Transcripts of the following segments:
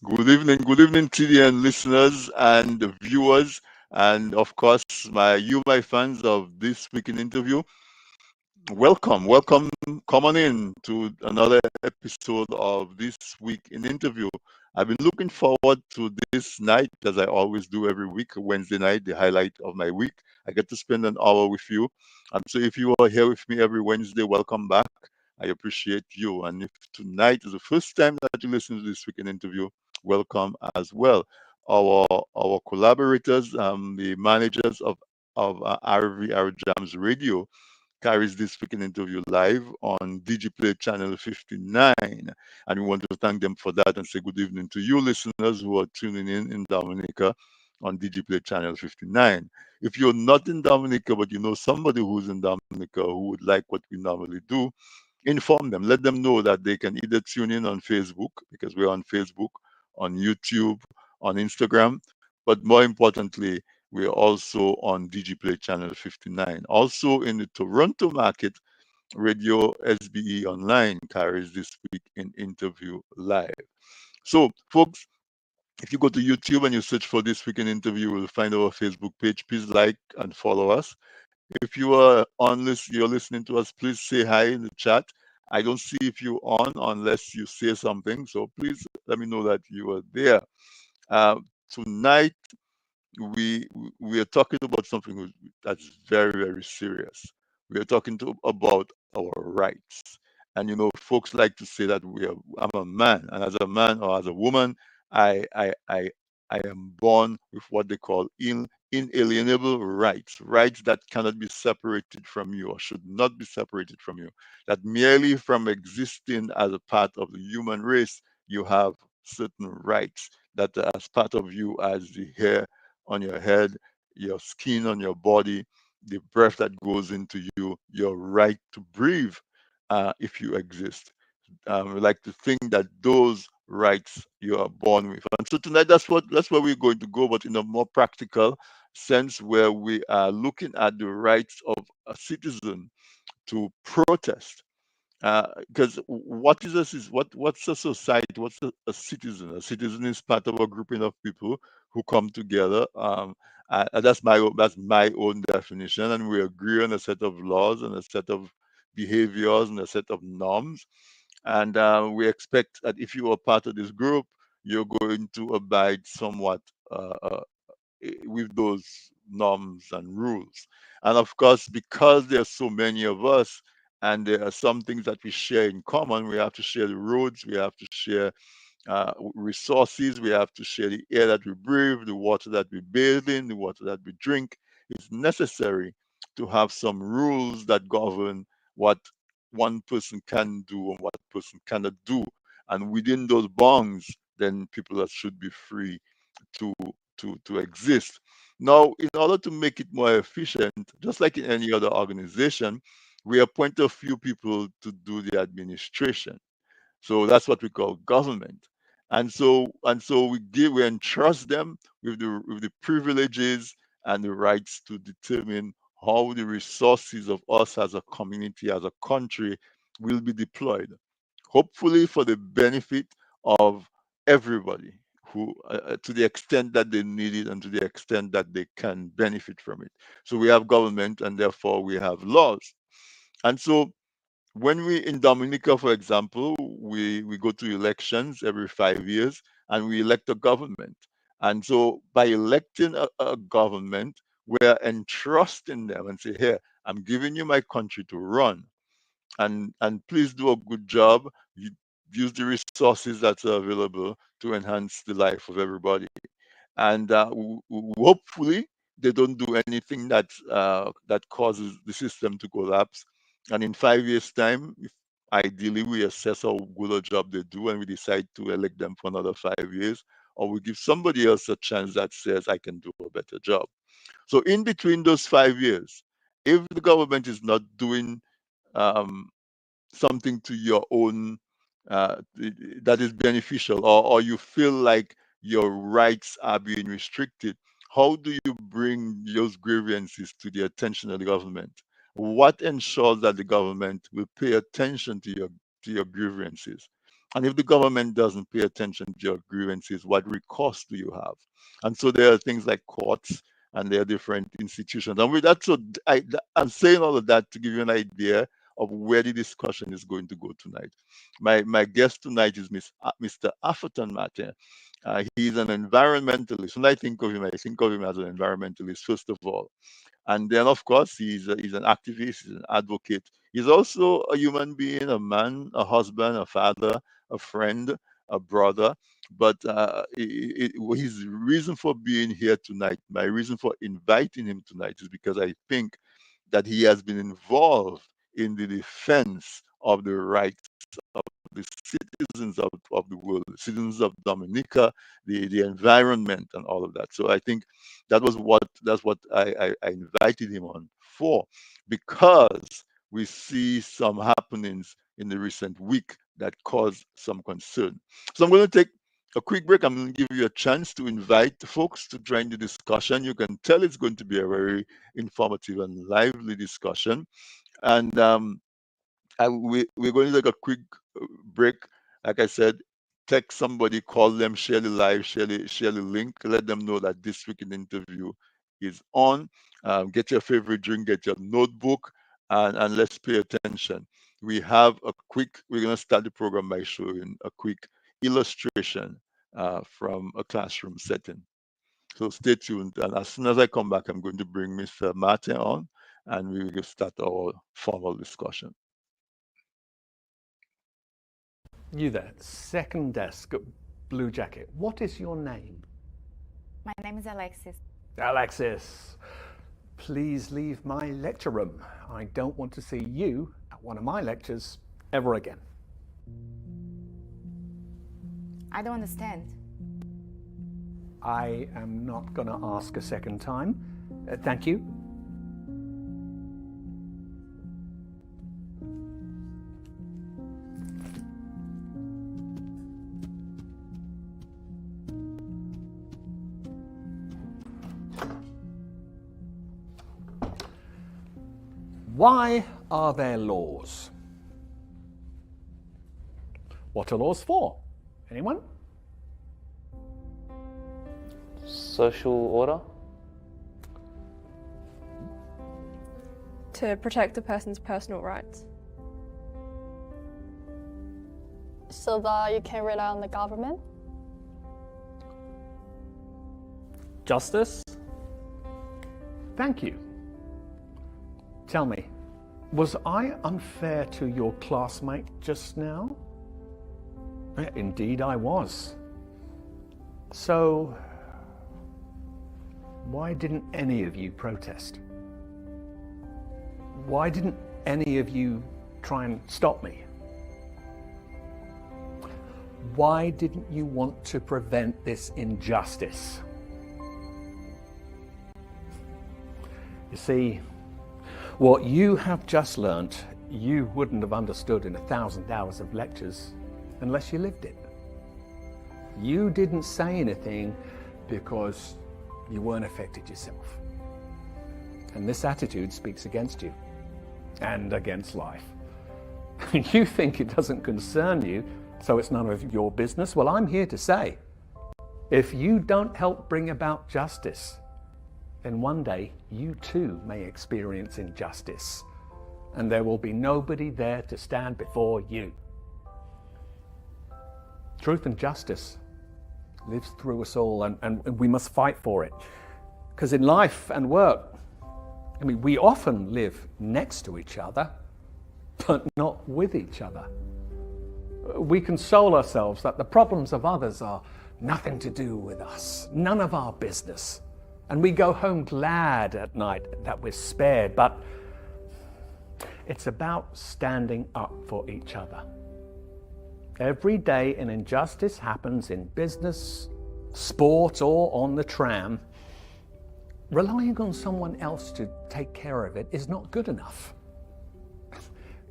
Good evening, TDN listeners and viewers, and of course, my fans of this week in interview. Welcome, come on in to another episode of this week in interview. I've been looking forward to this night, as I always do every week, Wednesday night, the highlight of my week. I get to spend an hour with you, and so if you are here with me every Wednesday, welcome back. I appreciate you. And if tonight is the first time that you listen to this week in interview, welcome as well. Our collaborators, the managers of RV Jams Radio carries this weekend interview live on DigiPlay channel 59. And we want to thank them for that and say good evening to you listeners who are tuning in Dominica on DigiPlay channel 59. If you're not in Dominica, but you know somebody who's in Dominica who would like what we normally do, inform them. Let them know that they can either tune in on Facebook, because we're on Facebook, on YouTube, on Instagram, but more importantly, we are also on DigiPlay channel 59. Also in the Toronto market, Radio SBE Online carries this week in interview live. So, folks, if you go to YouTube and you search for this week in interview, you'll find our Facebook page. Please like and follow us. If you are on this, you're listening to us, please say hi in the chat. I don't see if you're on unless you say something. So please let me know that you are there. Uh, Tonight we we are talking about something that's very serious. We are talking about our rights, and folks like to say that I'm a man, and as a man or as a woman, I I I I am born with what they call inalienable rights, rights that cannot be separated from you or should not be separated from you. That merely from existing as a part of the human race, you have certain rights that are as part of you as the hair on your head, your skin on your body, the breath that goes into you, your right to breathe if you exist. We like to think that those rights you are born with. And so tonight, that's where we're going to go, but in a more practical sense, where we are looking at the rights of a citizen to protest, because what is what's a society? What's a citizen? A citizen is part of a grouping of people who come together. That's my own definition, and we agree on a set of laws and a set of behaviors and a set of norms. And we expect that if you are part of this group, you're going to abide somewhat uh, uh, with those norms and rules. And of course, because there are so many of us and there are some things that we share in common, we have to share the roads, we have to share resources, we have to share the air that we breathe, the water that we bathe in, the water that we drink. It's necessary to have some rules that govern what one person can do and what person cannot do. And within those bounds, then people that should be free to to exist. Now, in order to make it more efficient, just like in any other organization, we appoint a few people to do the administration. So that's what we call government. And so we entrust them with the privileges and the rights to determine how the resources of us as a community, as a country, will be deployed. Hopefully for the benefit of everybody who to the extent that they need it and to the extent that they can benefit from it. So we have government and therefore we have laws. And so when we in Dominica, for example, we go to elections every 5 years and we elect a government. And so by electing a government, we're entrusting them and say, here, I'm giving you my country to run. And please do a good job. You use the resources that are available to enhance the life of everybody. And hopefully they don't do anything that causes the system to collapse. And in 5 years' time, if ideally we assess how good a job they do and we decide to elect them for another 5 years, or we give somebody else a chance that says I can do a better job. So in between those 5 years, if the government is not doing um, something to your own that is beneficial, or you feel like your rights are being restricted, how do you bring those grievances to the attention of the government? What ensures that the government will pay attention to your grievances? And if the government doesn't pay attention to your grievances, what recourse do you have? And so there are things like courts and there are different institutions. And with that, so I'm saying all of that to give you an idea of where the discussion is going to go tonight. My guest tonight is Mr. Atherton Martin. He's an environmentalist. When I think of him as an environmentalist, first of all. And then, of course, he's an activist, he's an advocate. He's also a human being, a man, a husband, a father, a friend, a brother. But his reason for being here tonight, my reason for inviting him tonight, is because I think that he has been involved in the defense of the rights of the citizens of the world, the citizens of Dominica, the environment, and all of that. So I think that's what I invited him on for, because we see some happenings in the recent week that cause some concern. So I'm going to take a quick break. I'm going to give you a chance to invite folks to join the discussion. You can tell it's going to be a very informative and lively discussion. And we're going to take a quick break. Like I said, text somebody, call them, share the live, share the link, let them know that this week in the interview is on. Get your favorite drink, get your notebook, and let's pay attention. We're going to start the program by showing a quick illustration from a classroom setting. So stay tuned. And as soon as I come back, I'm going to bring Mr. Martin on and we will start our formal discussion. You there, second desk, blue jacket. What is your name? My name is Alexis. Alexis, please leave my lecture room. I don't want to see you at one of my lectures ever again. I don't understand. I am not going to ask a second time. Thank you. Why are there laws? What are laws for? Anyone? Social order? To protect a person's personal rights. So that you can rely on the government? Justice? Thank you. Tell me, was I unfair to your classmate just now? Indeed I was. So, why didn't any of you protest? Why didn't any of you try and stop me? Why didn't you want to prevent this injustice? You see, what you have just learnt, you wouldn't have understood in 1,000 hours of lectures unless you lived it. You didn't say anything because you weren't affected yourself. And this attitude speaks against you and against life. You think it doesn't concern you, so it's none of your business. Well, I'm here to say, if you don't help bring about justice, then one day you too may experience injustice, and there will be nobody there to stand before you. Truth and justice lives through us all, and we must fight for it. Because in life and work, I mean, we often live next to each other, but not with each other. We console ourselves that the problems of others are nothing to do with us, none of our business. And we go home glad at night that we're spared, but it's about standing up for each other. Every day an injustice happens in business, sport, or on the tram. Relying on someone else to take care of it is not good enough.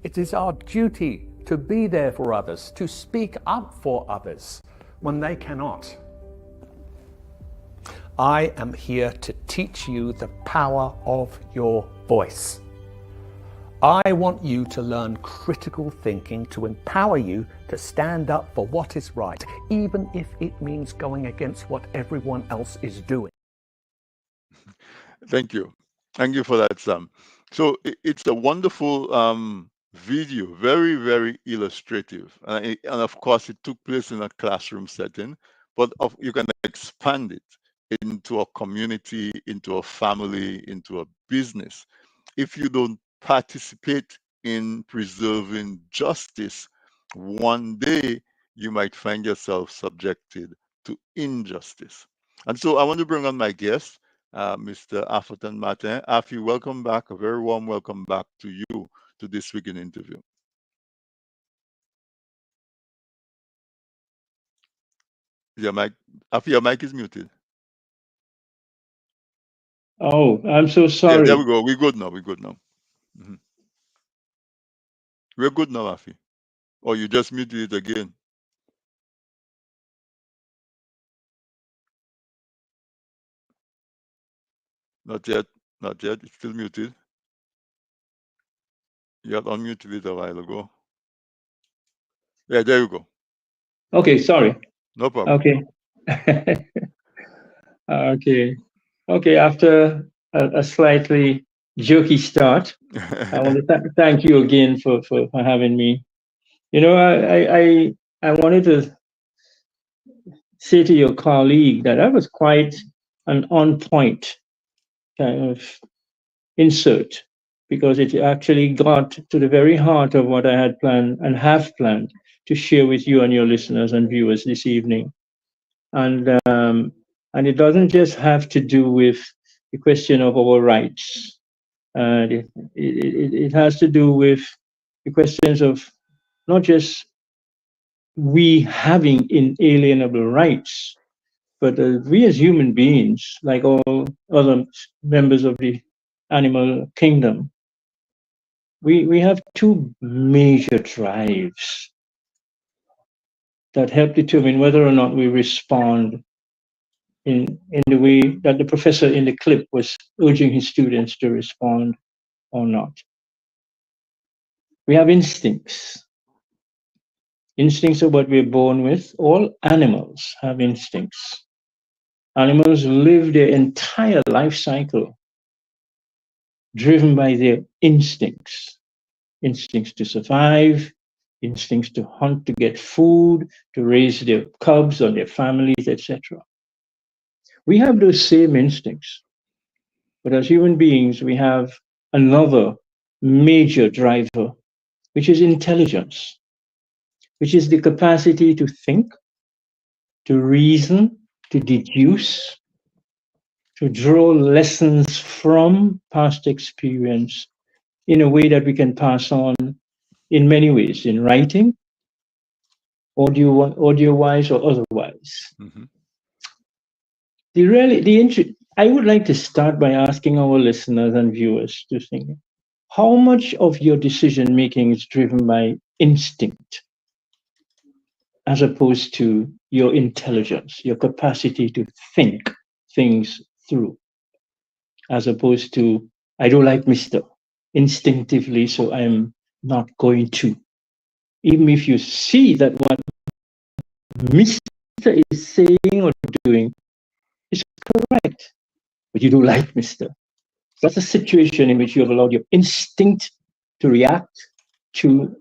It is our duty to be there for others, to speak up for others when they cannot. I am here to teach you the power of your voice. I want you to learn critical thinking to empower you to stand up for what is right, even if it means going against what everyone else is doing. Thank you. Thank you for that, Sam. So it's a wonderful video, very, very illustrative. And of course, it took place in a classroom setting, but you can expand it into a community, into a family, into a business. If you don't participate in preserving justice, one day you might find yourself subjected to injustice. And so I want to bring on my guest, Mr. Atherton Martin. Athie, welcome back. A very warm welcome back to you to this week in interview. Your mic, Athie, your mic is muted. Oh, I'm so Yeah, there sorry. we go. We're good now. We're good now. We're good now, Athie. Or you just muted it again. Not yet. Not yet. It's still muted. You had unmuted it a while ago. Yeah, there you go. Okay, sorry. No problem. Okay. Okay. Okay, after a slightly jokey start, I want to thank you again for having me. You know, I wanted to say to your colleague that was quite an on-point kind of insert, because it actually got to the very heart of what I had planned and have planned to share with you and your listeners and viewers this evening. And it doesn't just have to do with the question of our rights. It has to do with the questions of not just we having inalienable rights, but we as human beings, like all other members of the animal kingdom, we have two major drives that help determine whether or not we respond in the way that the professor in the clip was urging his students to respond or not. We have instincts. Instincts are what we're born with. All animals have instincts. Animals live their entire life cycle driven by their instincts. Instincts to survive, instincts to hunt, to get food, to raise their cubs or their families, etc. We have those same instincts. But as human beings, we have another major driver, which is intelligence, which is the capacity to think, to reason, to deduce, to draw lessons from past experience in a way that we can pass on in many ways, in writing, audio-wise or otherwise. Mm-hmm. I would like to start by asking our listeners and viewers to think, how much of your decision making is driven by instinct as opposed to your intelligence, your capacity to think things through, as opposed to, I don't like Mr. instinctively, so I'm not going to. Even if you see that what Mr. is saying or doing is correct, but you don't like Mr. That's a situation in which you have allowed your instinct to react to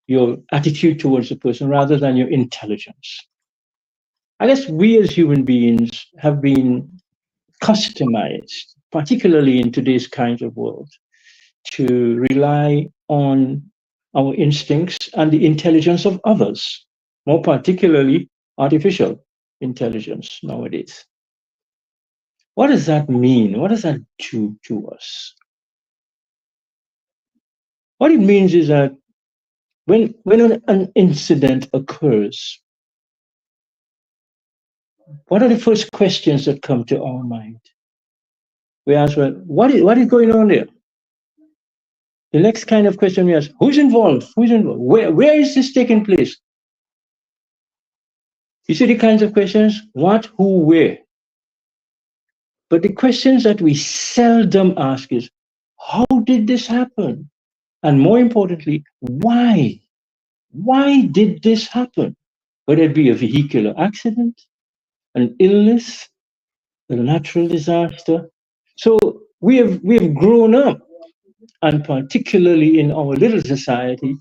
your attitude towards the person rather than your intelligence. I guess we as human beings have been customized, particularly in today's kind of world, to rely on our instincts and the intelligence of others, more particularly artificial intelligence nowadays. What does that mean? What does that do to us? What it means is that when an incident occurs, what are the first questions that come to our mind? We ask, well, what is going on there? The next kind of question we ask, who's involved? Who's involved? Where is this taking place? You see the kinds of questions, what, who, where. But the questions that we seldom ask is, how did this happen? And more importantly, why? Why did this happen? Whether it be a vehicular accident, an illness, a natural disaster. So we have grown up, and particularly in our little society,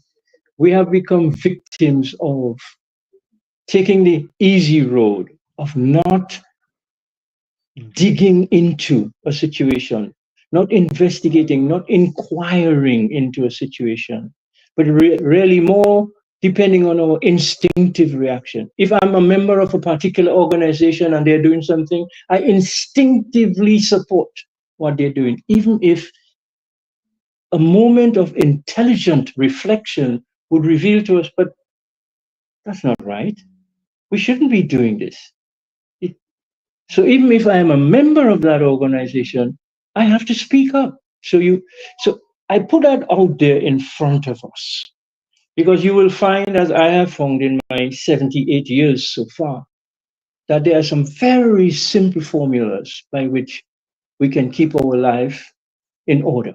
we have become victims of taking the easy road, of not digging into a situation, not investigating, not inquiring into a situation, but really more depending on our instinctive reaction. If I'm a member of a particular organization and they're doing something, I instinctively support what they're doing, even if a moment of intelligent reflection would reveal to us, but that's not right. We shouldn't be doing this. So even if I am a member of that organization, I have to speak up. So I put that out there in front of us, because you will find, as I have found in my 78 years so far, that there are some very simple formulas by which we can keep our life in order.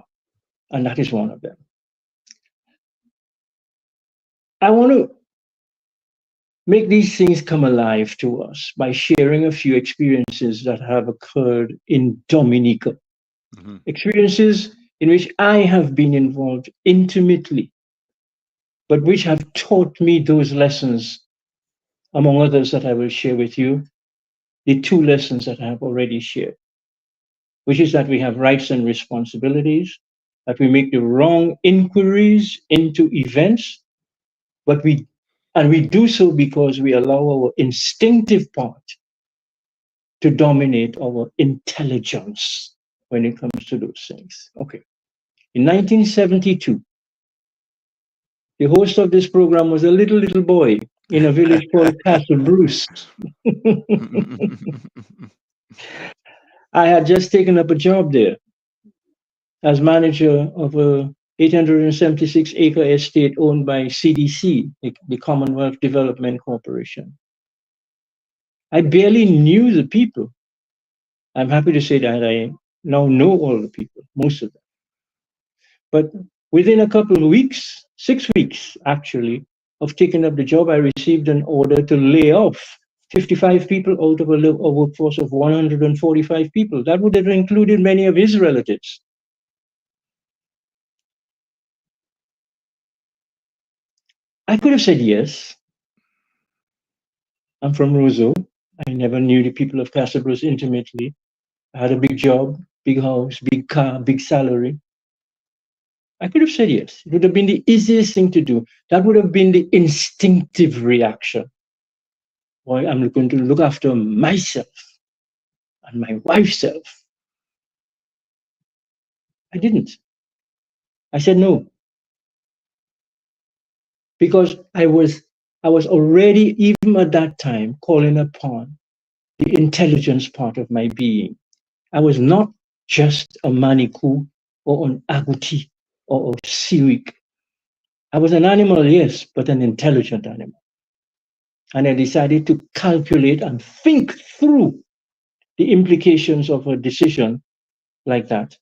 And that is one of them. I want to make these things come alive to us by sharing a few experiences that have occurred in Dominica. Mm-hmm. Experiences in which I have been involved intimately, but which have taught me those lessons, among others that I will share with you, the two lessons that I have already shared, which is that we have rights and responsibilities, that we make the wrong inquiries into events, but we do so because we allow our instinctive part to dominate our intelligence when it comes to those things. Okay. In 1972, the host of this program was a little boy in a village called Castle Bruce. I had just taken up a job there as manager of a 876-acre estate owned by CDC, the Commonwealth Development Corporation. I barely knew the people. I'm happy to say that I now know all the people, most of them. But within a couple of weeks, 6 weeks actually, of taking up the job, I received an order to lay off 55 people out of a workforce of 145 people. That would have included many of his relatives. I could have said yes. I'm from Roseau. I never knew the people of Castle Bruce intimately. I had a big job, big house, big car, big salary. I could have said yes. It would have been the easiest thing to do. That would have been the instinctive reaction. Why, I'm going to look after myself and my wife's self. I didn't. I said no. Because I was already, even at that time, calling upon the intelligence part of my being. I was not just a manikou or an agouti or a siwik. I was an animal, yes, but an intelligent animal. And I decided to calculate and think through the implications of a decision like that.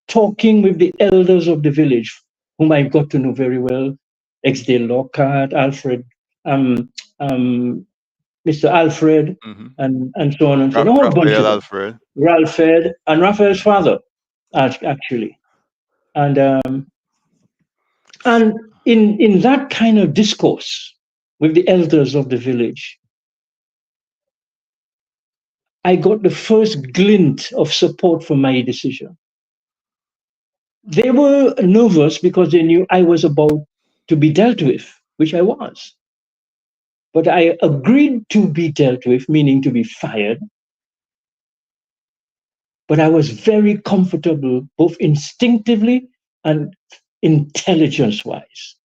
Talking with the elders of the village, whom I got to know very well, X.D. Lockhart, Alfred, Mr. Alfred, mm-hmm. and so on and so on. A whole bunch of Alfred. Ralfred, and Raphael's father, actually. And in that kind of discourse with the elders of the village, I got the first glint of support for my decision. They were nervous because they knew I was about to be dealt with, which I was. But I agreed to be dealt with, meaning to be fired. But I was very comfortable, both instinctively and intelligence-wise.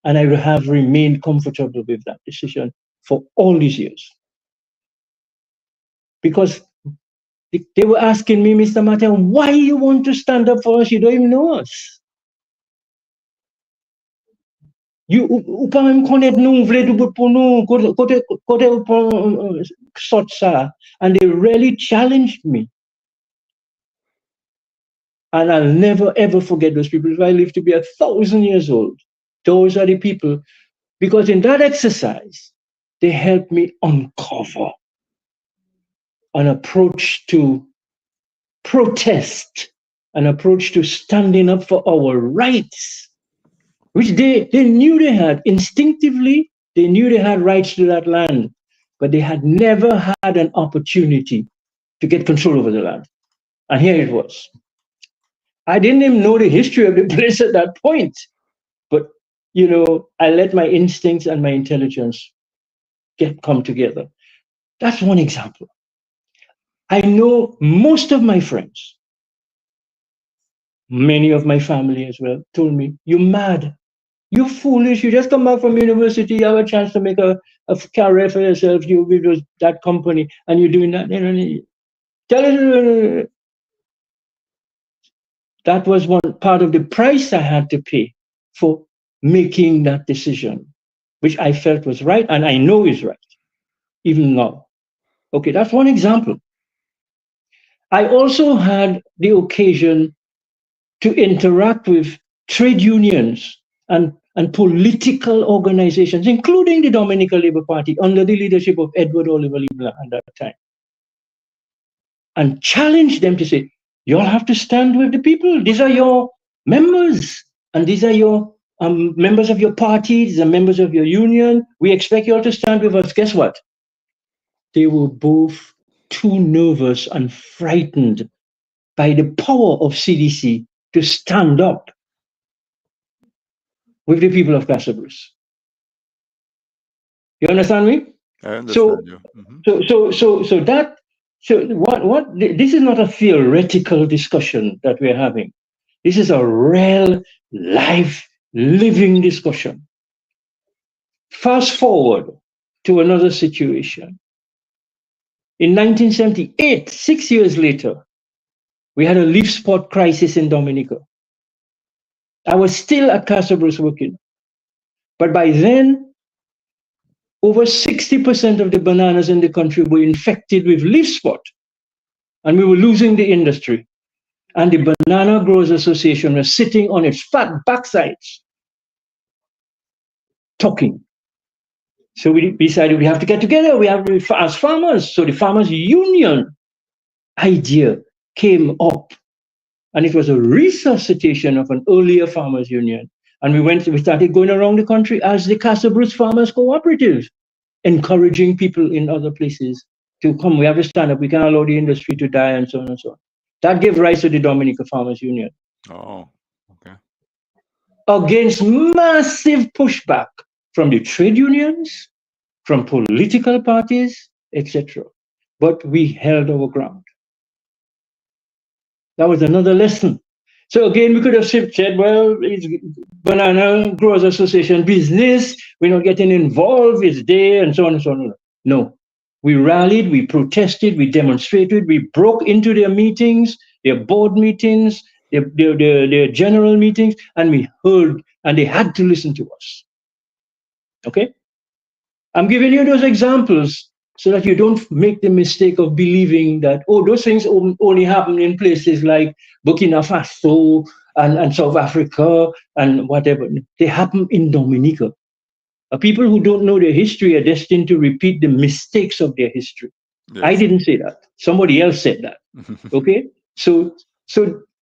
And I have remained comfortable with that decision for all these years. Because they were asking me, Mr. Martin, why you want to stand up for us? You don't even know us. You and they really challenged me. And I'll never ever forget those people. If I live to be 1,000 years old, those are the people, because in that exercise, they helped me uncover an approach to protest, an approach to standing up for our rights, which they knew they had. Instinctively, they knew they had rights to that land, but they had never had an opportunity to get control over the land. And here it was. I didn't even know the history of the place at that point, but I let my instincts and my intelligence come together. That's one example. I know most of my friends, many of my family as well, told me, "You're mad. You're foolish. You just come back from university, you have a chance to make a career for yourself. You with that company, and you're doing that." That was one part of the price I had to pay for making that decision, which I felt was right, and I know is right, even now. Okay, that's one example. I also had the occasion to interact with trade unions and political organizations, including the Dominican Labour Party under the leadership of Edward Oliver Leblanc at that time, and challenge them to say, "You all have to stand with the people. These are your members, and these are your members of your party, these are members of your union. We expect you all to stand with us." Guess what? They were both too nervous and frightened by the power of CDC to stand up with the people of Casablanca. You understand me? I understand you. This is not a theoretical discussion that we're having. This is a real life living discussion. Fast forward to another situation. In 1978, 6 years later, we had a leaf spot crisis in Dominica. I was still at Casablanca working, but by then, over 60% of the bananas in the country were infected with leaf spot, and we were losing the industry. And the Banana Growers Association was sitting on its fat backsides, talking. So we decided we have to get together. We have to, as farmers. So the farmers' union idea came up, and it was a resuscitation of an earlier farmers' union. And we started going around the country as the Casablanca Farmers Cooperative, encouraging people in other places to come. We have to stand up. We can't allow the industry to die, and so on and so on. That gave rise to the Dominica Farmers Union. Oh, okay. Against massive pushback from the trade unions, from political parties, etc. But we held our ground. That was another lesson. So again, we could have said, well, it's Banana Growers Association business, we're not getting involved, it's there, and so on and so on. No. We rallied, we protested, we demonstrated, we broke into their meetings, their board meetings, their general meetings, and we heard, and they had to listen to us. Okay? I'm giving you those examples so that you don't make the mistake of believing that, oh, those things only happen in places like Burkina Faso and South Africa and whatever. They happen in Dominica. People who don't know their history are destined to repeat the mistakes of their history. Yes. I didn't say that. Somebody else said that. Okay? So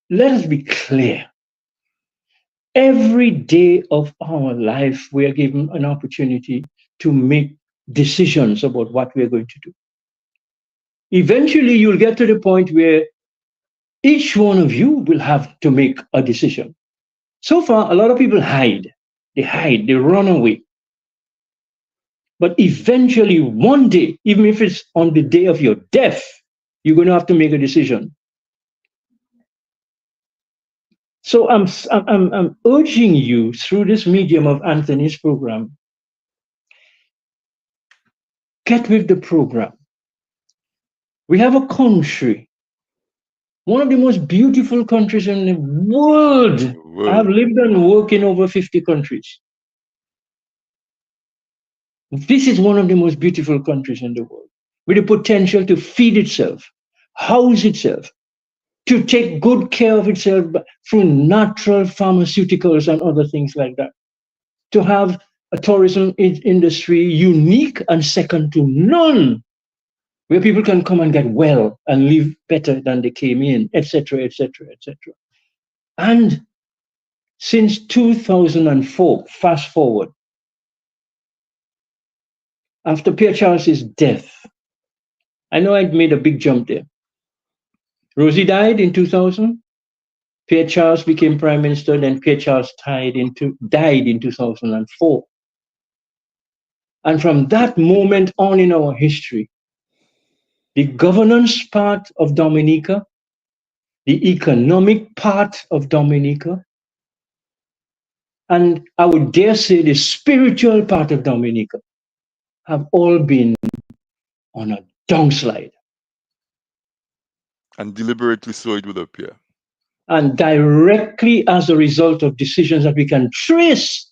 let us be clear. Every day of our life, we are given an opportunity to make decisions about what we're going to do. Eventually, you'll get to the point where each one of you will have to make a decision. So far, a lot of people hide. They hide, they run away. But eventually, one day, even if it's on the day of your death, you're going to have to make a decision. So I'm urging you through this medium of Anthony's program, get with the program. We have a country, one of the most beautiful countries in the world. I have lived and worked in over 50 countries. This is one of the most beautiful countries in the world, with the potential to feed itself, house itself, to take good care of itself through natural pharmaceuticals and other things like that. To have a tourism industry unique and second to none, where people can come and get well and live better than they came in, etc., etc., etc. And since 2004, fast forward, after Pierre Charles's death, I know I'd made a big jump there. Rosie died in 2000. Pierre Charles became prime minister, then Pierre Charles died in 2004. And from that moment on in our history, the governance part of Dominica, the economic part of Dominica, and I would dare say the spiritual part of Dominica have all been on a downslide. And deliberately so it would appear. And directly as a result of decisions that we can trace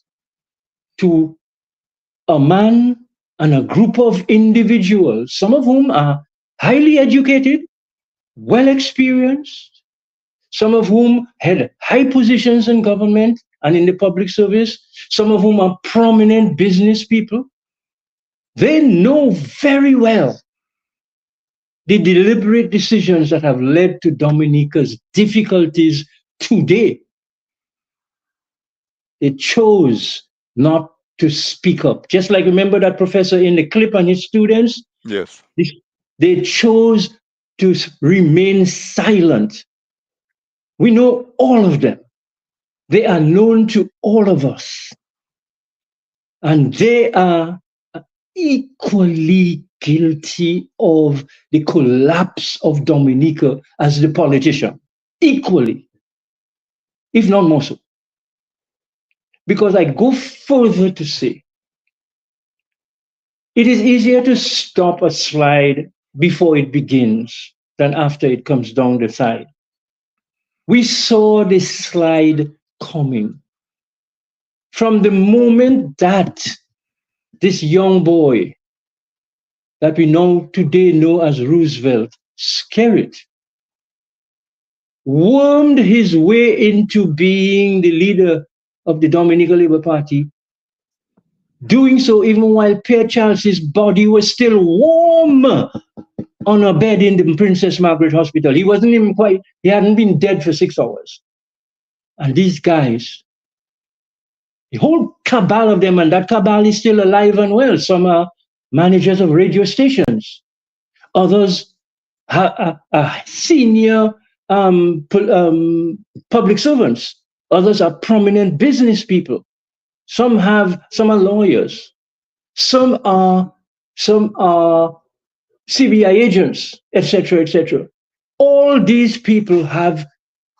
to a man and a group of individuals, some of whom are highly educated, well experienced, some of whom had high positions in government and in the public service, some of whom are prominent business people. They know very well the deliberate decisions that have led to Dominica's difficulties today. They chose not to speak up. Just like, remember that professor in the clip and his students? Yes. They chose to remain silent. We know all of them. They are known to all of us. And they are equally guilty of the collapse of Dominica as the politician. Equally, if not more so. Because I go further to say, it is easier to stop a slide before it begins than after it comes down the side. We saw this slide coming. From the moment that this young boy that we know today know as Roosevelt, Skerritt, wormed his way into being the leader of the Dominican Labour Party, doing so even while Pierre Charles's body was still warm on a bed in the Princess Margaret Hospital. He hadn't been dead for 6 hours. And these guys, the whole cabal of them, and that cabal is still alive and well. Some are managers of radio stations. Others are senior public servants. Others are prominent business people. Some are lawyers. Some are CBI agents, etc., etc. All these people have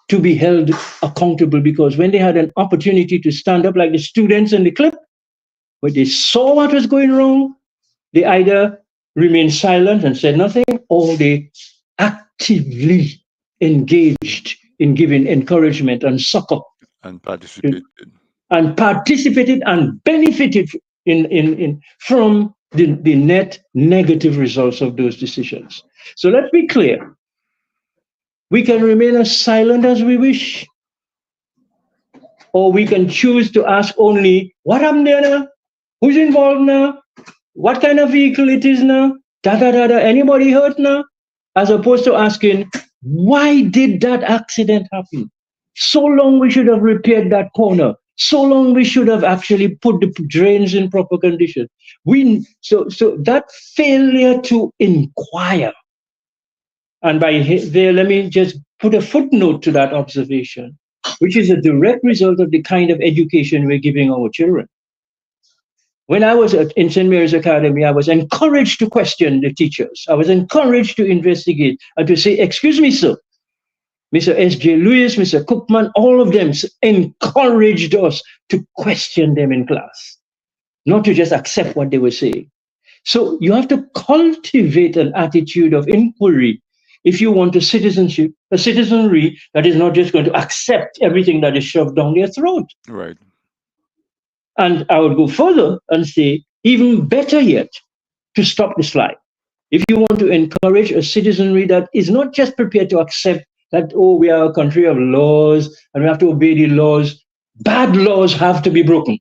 to be held accountable, because when they had an opportunity to stand up, like the students in the clip, when they saw what was going wrong, they either remained silent and said nothing, or they actively engaged in giving encouragement and succor. And participated. And participated and benefited from the net negative results of those decisions. So let's be clear. We can remain as silent as we wish, or we can choose to ask only, what happened there now? Who's involved now? What kind of vehicle it is now? Anybody hurt now? As opposed to asking, why did that accident happen? So long we should have repaired that corner. So long we should have actually put the drains in proper condition. So that failure to inquire, and by there, let me just put a footnote to that observation, which is a direct result of the kind of education we're giving our children. When I was in St. Mary's Academy, I was encouraged to question the teachers. I was encouraged to investigate and to say, excuse me, sir, Mr. S.J. Lewis, Mr. Cookman, all of them encouraged us to question them in class, not to just accept what they were saying. So you have to cultivate an attitude of inquiry if you want a citizenry that is not just going to accept everything that is shoved down their throat. Right. And I would go further and say, even better yet, to stop the slide. If you want to encourage a citizenry that is not just prepared to accept that, oh, we are a country of laws and we have to obey the laws. Bad laws have to be broken.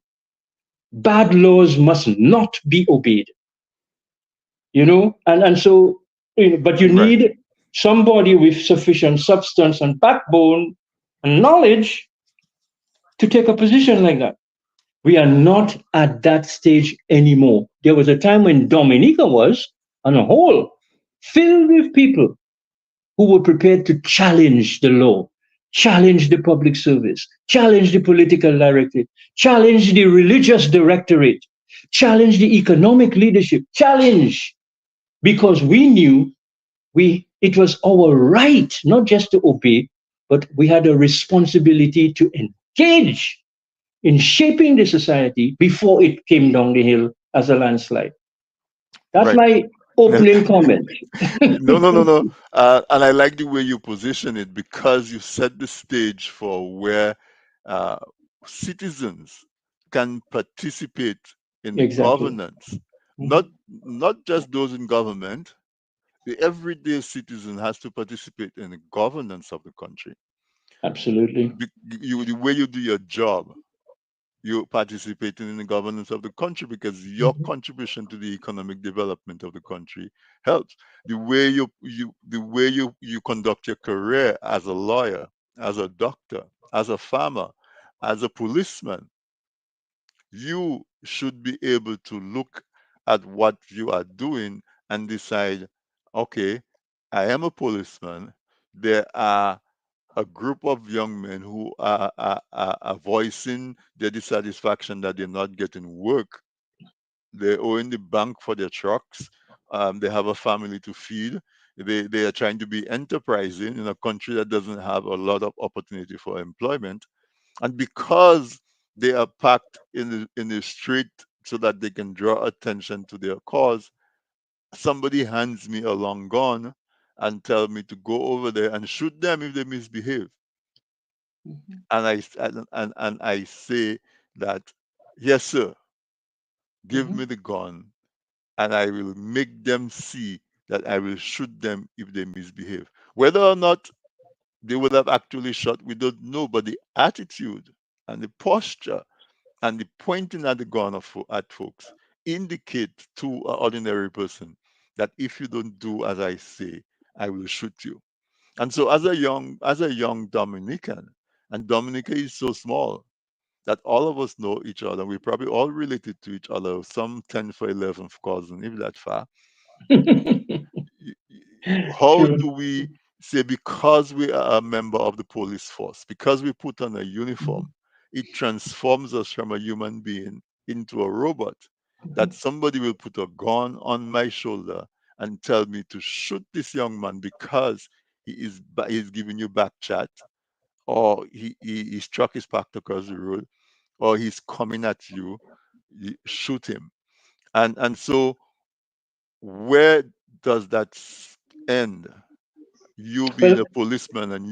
Bad laws must not be obeyed. And so, but you Right. need somebody with sufficient substance and backbone and knowledge to take a position like that. We are not at that stage anymore. There was a time when Dominica was, on a whole, filled with people who were prepared to challenge the law, challenge the public service, challenge the political directorate, challenge the religious directorate, challenge the economic leadership, challenge, because we knew it was our right not just to obey, but we had a responsibility to engage in shaping the society before it came down the hill as a landslide. That's Right. my opening comment. No. And I like the way you position it, because you set the stage for where uh, citizens can participate in the Exactly. governance. Not just those in government. The everyday citizen has to participate in the governance of the country. Absolutely. The way you do your job, you're participating in the governance of the country, because your contribution to the economic development of the country helps. The way you conduct your career as a lawyer, as a doctor, as a farmer, as a policeman, you should be able to look at what you are doing and decide, okay, I am a policeman. There are a group of young men who are voicing their dissatisfaction that they're not getting work. They're owing the bank for their trucks. They have a family to feed. They are trying to be enterprising in a country that doesn't have a lot of opportunity for employment. And because they are packed in the street so that they can draw attention to their cause, somebody hands me a long gun and tell me to go over there and shoot them if they misbehave. And I say that, yes, sir, give me the gun, and I will make them see that I will shoot them if they misbehave. Whether or not they would have actually shot, we don't know, but the attitude and the posture and the pointing at the gun at folks indicate to an ordinary person that if you don't do as I say, I will shoot you. And so as a young Dominican, and Dominica is so small that all of us know each other. We probably all related to each other, some 10 for 11th cousin, if that far. How True. do we say, because we are a member of the police force, because we put on a uniform, it transforms us from a human being into a robot, that somebody will put a gun on my shoulder and tell me to shoot this young man because he's giving you back chat, or his truck is parked across the road, or he's coming at you, shoot him. And so where does that end? You being Well, a policeman, and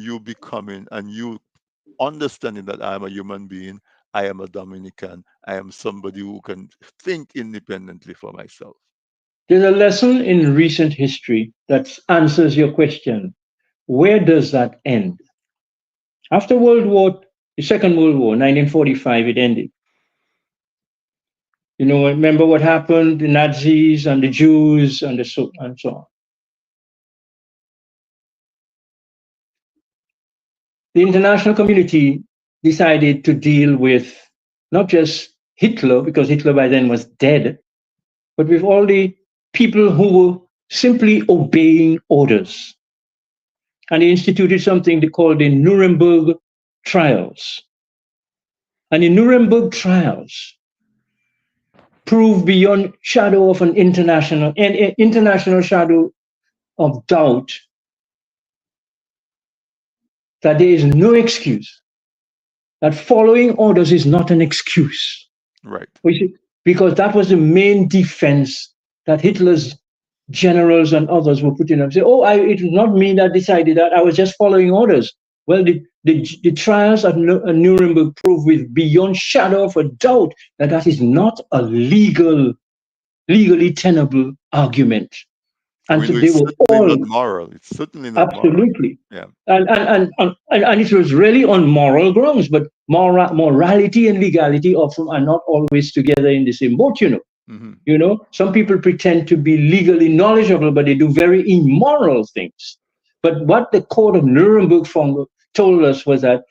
you understanding that I am a human being, I am a Dominican, I am somebody who can think independently for myself. there's a lesson in recent history that answers your question. Where does that end? After the Second World War, 1945, it ended. Remember what happened, the Nazis and the Jews and so on. The international community decided to deal with not just Hitler, because Hitler by then was dead, but with all the people who were simply obeying orders. And they instituted something they called the Nuremberg trials. And the Nuremberg trials proved beyond shadow of an international shadow of doubt that there is no excuse, that following orders is not an excuse. Right. Because that was the main defense that Hitler's generals and others were putting up. Say, it was not me that decided that, I was just following orders. Well, the trials at Nuremberg proved with beyond shadow of a doubt that is not a legally tenable argument. And We so know they it's were certainly all not moral. It's certainly not moral. absolutely. Yeah. And it was really on moral grounds, but morality and legality often are not always together in the same boat, you know. Hmm. You know, some people pretend to be legally knowledgeable, but they do very immoral things. But what the court of Nuremberg told us was that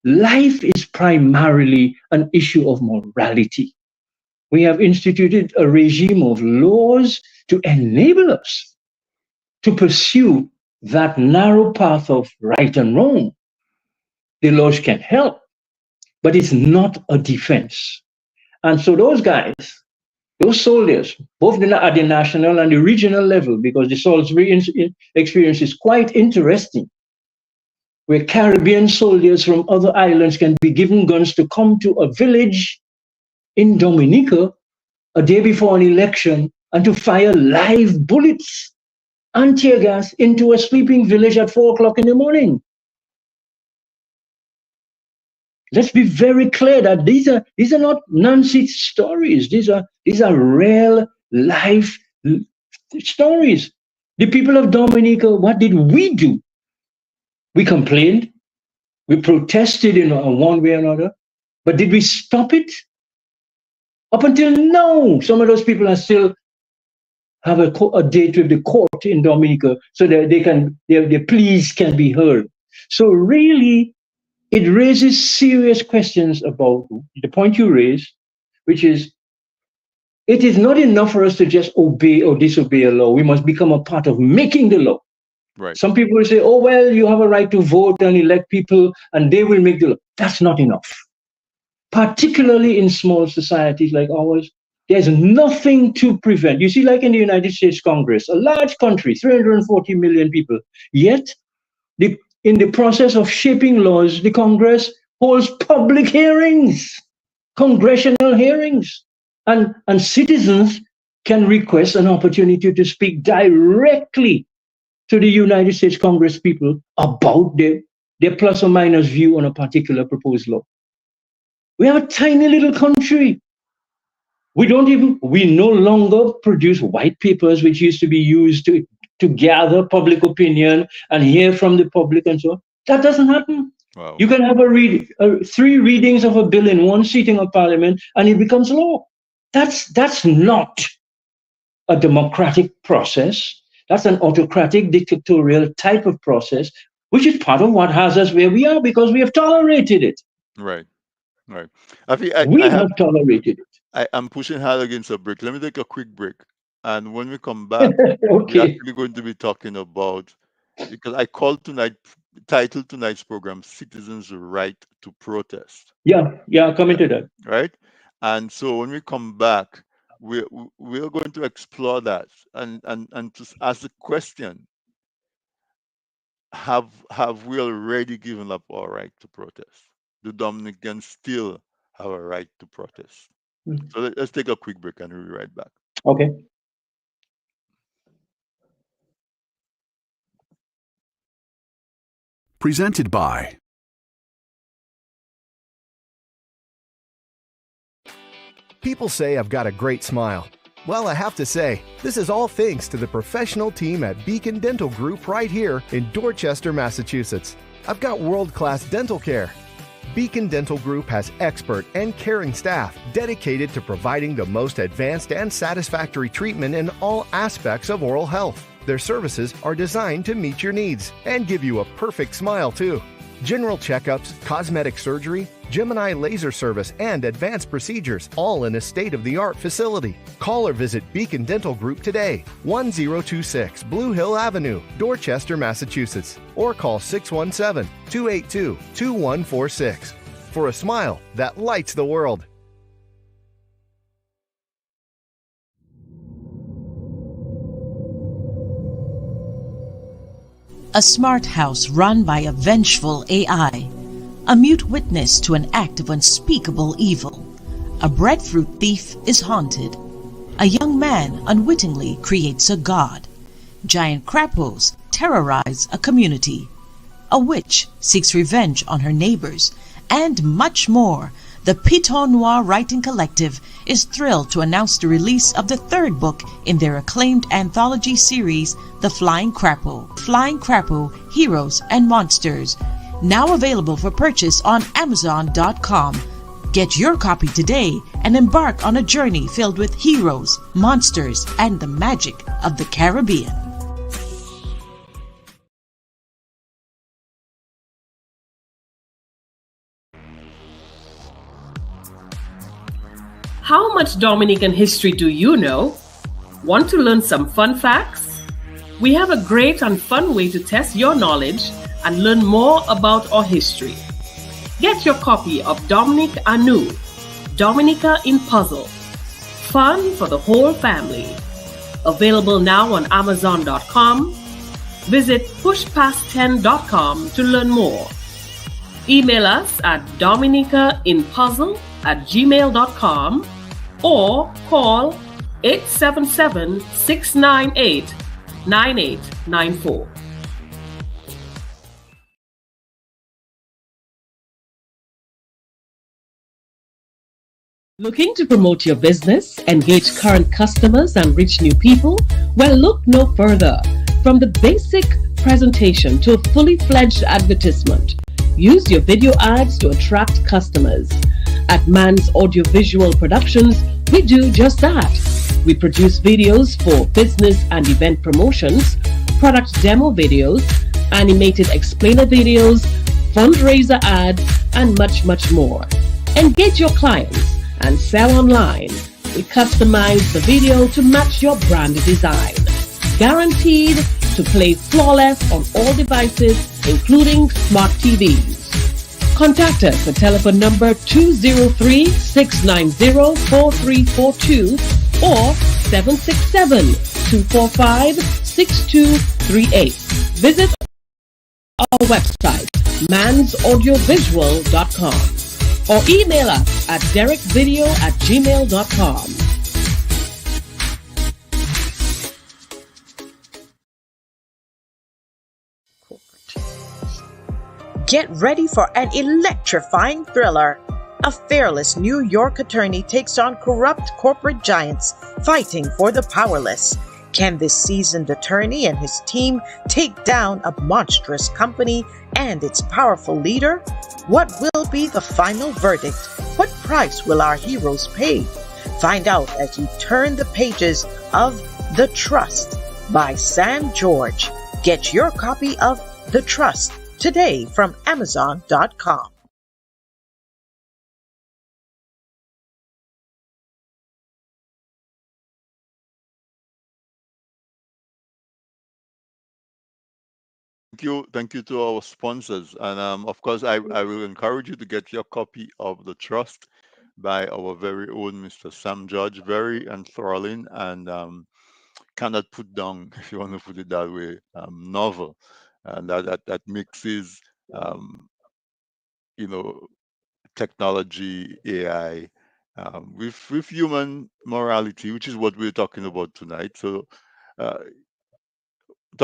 life is primarily an issue of morality. We have instituted a regime of laws to enable us to pursue that narrow path of right and wrong. The laws can help, but it's not a defense. And so those guys, those soldiers, both at the national and the regional level, because the Salisbury experience is quite interesting, where Caribbean soldiers from other islands can be given guns to come to a village in Dominica a day before an election and to fire live bullets and tear gas into a sleeping village at 4 o'clock in the morning. Let's be very clear that these are not nonsense stories. These are real life stories. The people of Dominica, what did we do? We complained, we protested in one way or another, but did we stop it? Up until now, some of those people are still have a date with the court in Dominica so that their pleas can be heard. So really, it raises serious questions about the point you raised, which is it is not enough for us to just obey or disobey a law. We must become a part of making the law. Right. Some people will say, oh, well, you have a right to vote and elect people and they will make the law. That's not enough. Particularly in small societies like ours, there's nothing to prevent. You see, like in the United States Congress, a large country, 340 million people, yet in the process of shaping laws, the Congress holds public hearings, congressional hearings, and citizens can request an opportunity to speak directly to the United States Congress people about their plus or minus view on a particular proposed law. We have a tiny little country. We no longer produce white papers, which used to be used to gather public opinion and hear from the public and so on. That doesn't happen. Wow. You can have 3 readings of a bill in one sitting of parliament and it becomes law. That's not a democratic process. That's an autocratic, dictatorial type of process, which is part of what has us where we are because we have tolerated it. Right. Right. Athie, We have tolerated it. I'm pushing hard against a break. Let me take a quick break. And when we come back, we're Okay. actually going to be talking about, because I titled tonight's program, Citizens' Right to Protest. Yeah, coming to that. Right? And so when we come back, we're going to explore that and to ask the question, have we already given up our right to protest? Do Dominicans still have a right to protest? So let's take a quick break and we'll be right back. Okay. Presented by People say I've got a great smile. Well, I have to say, this is all thanks to the professional team at Beacon Dental Group right here in Dorchester, Massachusetts. I've got world-class dental care. Beacon Dental Group has expert and caring staff dedicated to providing the most advanced and satisfactory treatment in all aspects of oral health. Their services are designed to meet your needs and give you a perfect smile, too. General checkups, cosmetic surgery, Gemini laser service, and advanced procedures, all in a state-of-the-art facility. Call or visit Beacon Dental Group today, 1026 Blue Hill Avenue, Dorchester, Massachusetts, or call 617-282-2146 for a smile that lights the world. A smart house run by a vengeful AI, a mute witness to an act of unspeakable evil. A breadfruit thief is haunted. A young man unwittingly creates a god. Giant crapos terrorize a community. A witch seeks revenge on her neighbors, and much more. The Piton Noir Writing Collective is thrilled to announce the release of the third book in their acclaimed anthology series, The Flying Crapo. Flying Crapo, Heroes and Monsters, now available for purchase on Amazon.com. Get your copy today and embark on a journey filled with heroes, monsters, and the magic of the Caribbean. How much Dominican history do you know? Want to learn some fun facts? We have a great and fun way to test your knowledge and learn more about our history. Get your copy of Dominic Anu, Dominica in Puzzle. Fun for the whole family. Available now on Amazon.com. Visit pushpast10.com to learn more. Email us at dominicainpuzzle@gmail.com or call 877-698-9894. Looking to promote your business, engage current customers, and reach new people? Well, look no further. From the basic presentation to a fully fledged advertisement, use your video ads to attract customers. At Man's Audiovisual Productions, we do just that. We produce videos for business and event promotions, product demo videos, animated explainer videos, fundraiser ads, and much, much more. Engage your clients and sell online. We customize the video to match your brand design. Guaranteed to play flawless on all devices, including smart TVs. Contact us at telephone number 203-690-4342 or 767-245-6238. Visit our website, mansaudiovisual.com, or email us at derekvideo@gmail.com. Get ready for an electrifying thriller. A fearless New York attorney takes on corrupt corporate giants fighting for the powerless. Can this seasoned attorney and his team take down a monstrous company and its powerful leader? What will be the final verdict? What price will our heroes pay? Find out as you turn the pages of The Trust by Sam George. Get your copy of The Trust today from Amazon.com. Thank you to our sponsors, and of course, I will encourage you to get your copy of The Trust by our very own Mr. Sam George. Very enthralling and cannot put down, if you want to put it that way, novel, and that mixes, you know, technology, AI, with human morality, which is what we're talking about tonight. So, uh,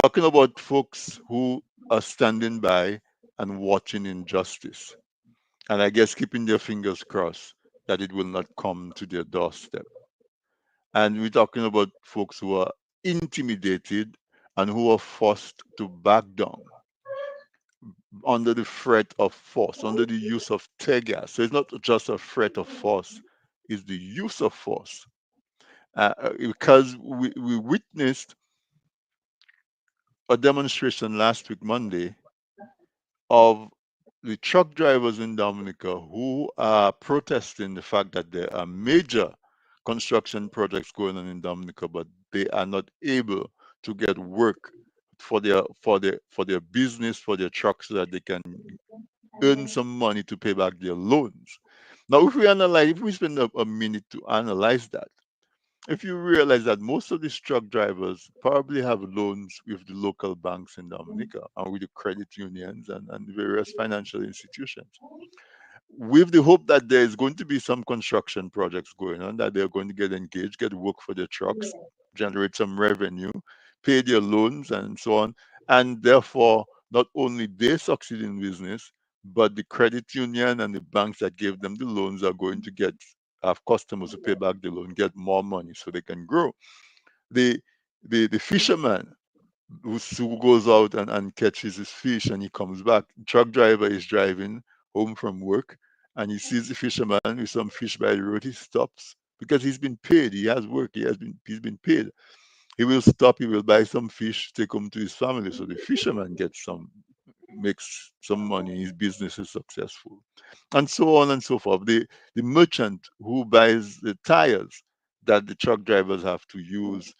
talking about folks who are standing by and watching injustice, and I guess keeping their fingers crossed that it will not come to their doorstep. And we're talking about folks who are intimidated and who are forced to back down under the threat of force, under the use of tear gas. So it's not just a threat of force, it's the use of force. Because we witnessed a demonstration last week, Monday, of the truck drivers in Dominica who are protesting the fact that there are major construction projects going on in Dominica, but they are not able to get work for their business, for their trucks, so that they can earn some money to pay back their loans. Now, if we spend a minute to analyze that, if you realize that most of these truck drivers probably have loans with the local banks in Dominica and with the credit unions and various financial institutions, with the hope that there is going to be some construction projects going on, that they're going to get engaged, get work for their trucks, generate some revenue, pay their loans, and so on. And therefore, not only they succeed in business, but the credit union and the banks that gave them the loans are going to have customers who pay back the loan, get more money so they can grow. The the fisherman who goes out and catches his fish and he comes back. Truck driver is driving home from work and he sees the fisherman with some fish by the road. He stops because he's been paid. He has work. He's been paid. He will stop. He will buy some fish, take home to his family. So the fisherman makes some money. His business is successful, and so on and so forth. The merchant who buys the tires that the truck drivers have to use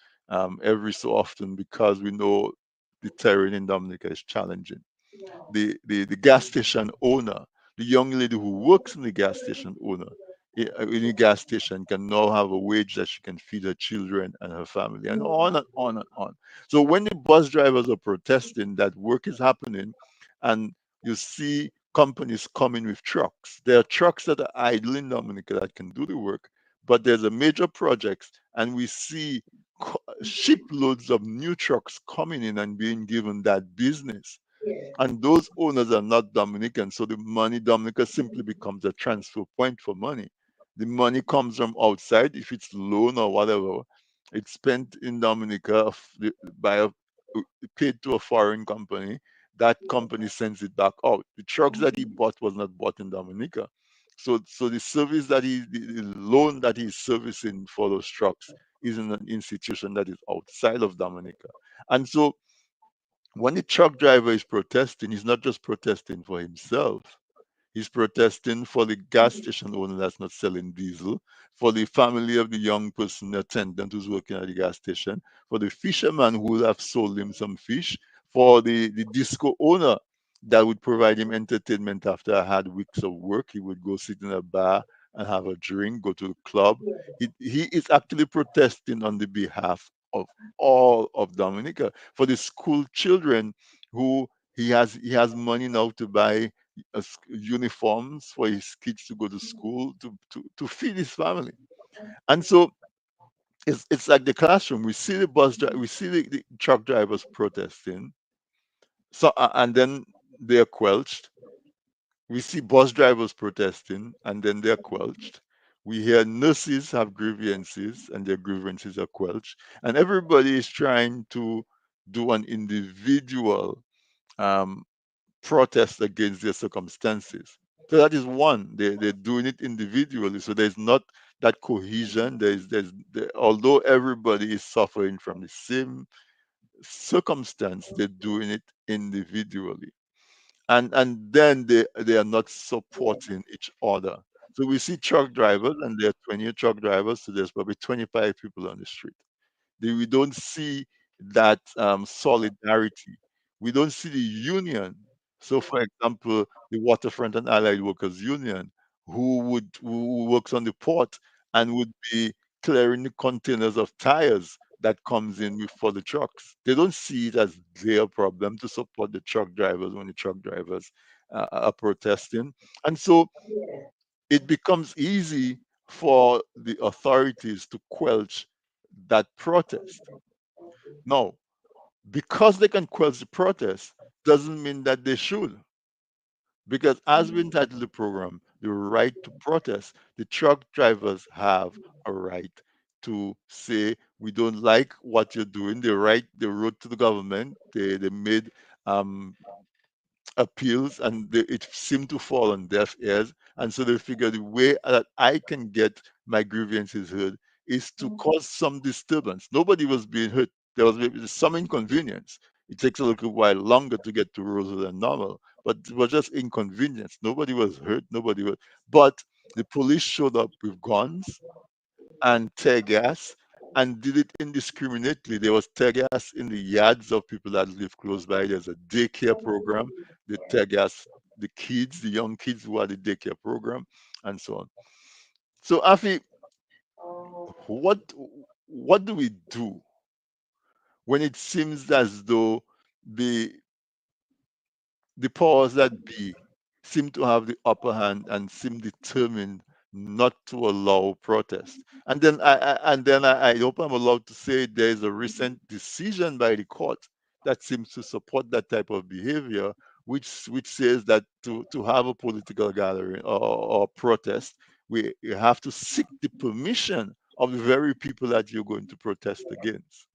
every so often because we know the terrain in Dominica is challenging. The gas station owner, the young lady who works in the gas station in the gas station can now have a wage that she can feed her children and her family, and on and on and on. So when the bus drivers are protesting that work is happening, and you see companies coming with trucks, there are trucks that are idle in Dominica that can do the work, but there's a major projects, and we see shiploads of new trucks coming in and being given that business, and those owners are not Dominican. So the money, Dominica simply becomes a transfer point for money. The money comes from outside, if it's loan or whatever, it's spent in Dominica by paid to a foreign company. That company sends it back out. The trucks that he bought was not bought in Dominica. So the service the loan that he's servicing for those trucks is in an institution that is outside of Dominica. And so when the truck driver is protesting, he's not just protesting for himself. He's protesting for the gas station owner that's not selling diesel, for the family of the young person, the attendant who's working at the gas station, for the fisherman who would have sold him some fish, for the disco owner that would provide him entertainment after I had weeks of work. He would go sit in a bar and have a drink, go to the club. He is actually protesting on the behalf of all of Dominica. For the school children who he has money now to buy uniforms for his kids to go to school to feed his family. And so it's like the classroom. We see we see the truck drivers protesting. So and then they're quelched. We see bus drivers protesting and then they're quelched. We hear nurses have grievances and their grievances are quelched. And everybody is trying to do an individual um, protest against their circumstances. So that is one. They're doing it individually. So there's not that cohesion. Although everybody is suffering from the same circumstance, they're doing it individually. And then they are not supporting each other. So we see truck drivers, and there are 20 truck drivers, so there's probably 25 people on the street. We don't see that solidarity. We don't see the union. So, for example, the Waterfront and Allied Workers Union, who works on the port and would be clearing the containers of tires that comes in for the trucks. They don't see it as their problem to support the truck drivers when the truck drivers are protesting. And so it becomes easy for the authorities to quelch that protest. No, because they can quell the protest doesn't mean that they should. Because as we entitled the program, the right to protest, the truck drivers have a right to say, we don't like what you're doing. They wrote to the government, they made um, appeals, and it seemed to fall on deaf ears. And so they figured the way that I can get my grievances heard is to cause some disturbance. Nobody was being hurt. There was maybe some inconvenience. It takes a little while longer to get to Rosa than normal, but it was just inconvenience. Nobody was hurt. Nobody was. But the police showed up with guns and tear gas and did it indiscriminately. There was tear gas in the yards of people that live close by. There's a daycare program. They tear gas the kids, the young kids who are the daycare program, and so on. So, Afi, what what do we do when it seems as though the the powers that be seem to have the upper hand and seem determined not to allow protest? And then I hope I'm allowed to say there is a recent decision by the court that seems to support that type of behavior, which says that to have a political gathering or protest, you have to seek the permission of the very people that you're going to protest against.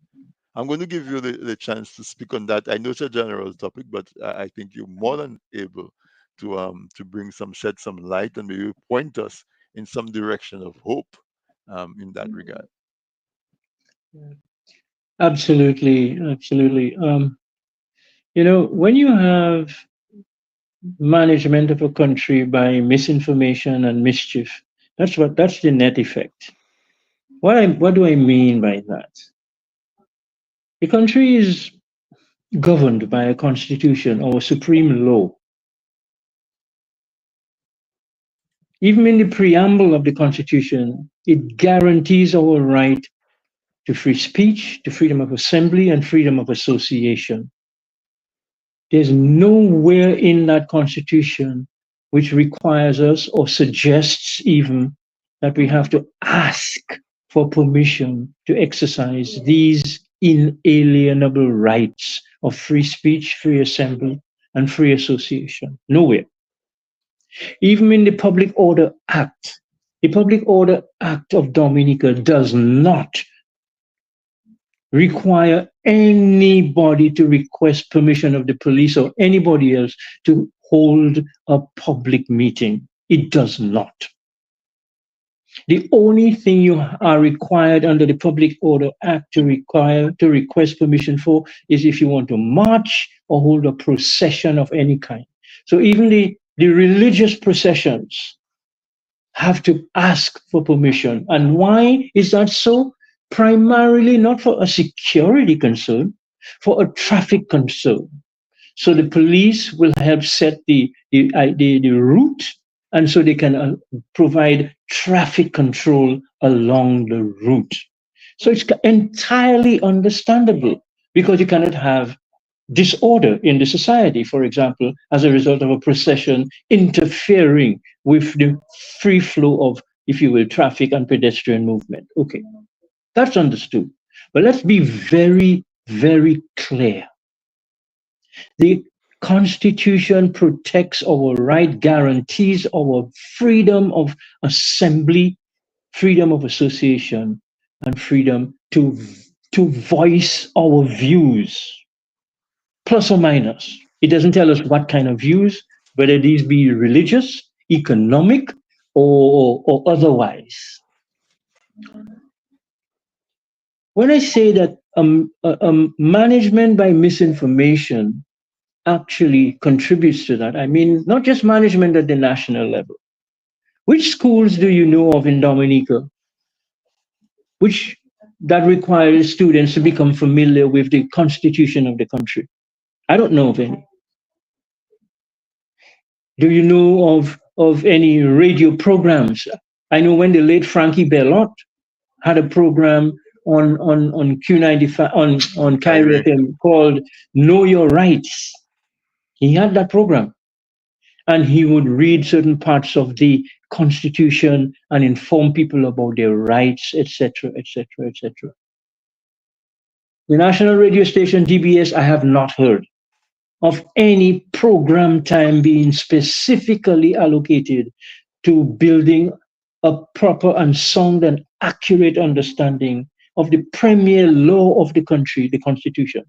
I'm going to give you the chance to speak on that. I know it's a general topic, but I think you're more than able to bring shed some light and maybe point us in some direction of hope in that regard. Absolutely, absolutely. When you have management of a country by misinformation and mischief, that's the net effect. What do I mean by that? The country is governed by a constitution or a supreme law. Even in the preamble of the constitution, it guarantees our right to free speech, to freedom of assembly, and freedom of association. There's nowhere in that constitution which requires us or suggests even that we have to ask for permission to exercise these inalienable rights of free speech, free assembly, and free association. Nowhere. Even in the Public Order Act of Dominica does not require anybody to request permission of the police or anybody else to hold a public meeting. It does not. The only thing you are required under the Public Order Act to request permission for is if you want to march or hold a procession of any kind. So even the religious processions have to ask for permission. And why is that so? Primarily not for a security concern, for a traffic concern. So the police will help set the route, and so they can provide traffic control along the route. So it's entirely understandable, because you cannot have disorder in the society, for example, as a result of a procession interfering with the free flow of, if you will, traffic and pedestrian movement. Okay. That's understood. But let's be very, very clear. The Constitution protects our right, guarantees our freedom of assembly, freedom of association, and freedom to voice our views, plus or minus. It doesn't tell us what kind of views, whether these be religious, economic, or otherwise. When I say that management by misinformation actually contributes to that, I mean not just management at the national level. Which schools do you know of in Dominica that requires students to become familiar with the constitution of the country? I don't know of any. Do you know of any radio programs? I know when the late Frankie Bellot had a program on Q95 on Cairo FM called Know Your Rights. He had that program, and he would read certain parts of the Constitution and inform people about their rights, etc., etc., etc. The national radio station DBS, I have not heard of any program time being specifically allocated to building a proper and sound and accurate understanding of the premier law of the country, the Constitution.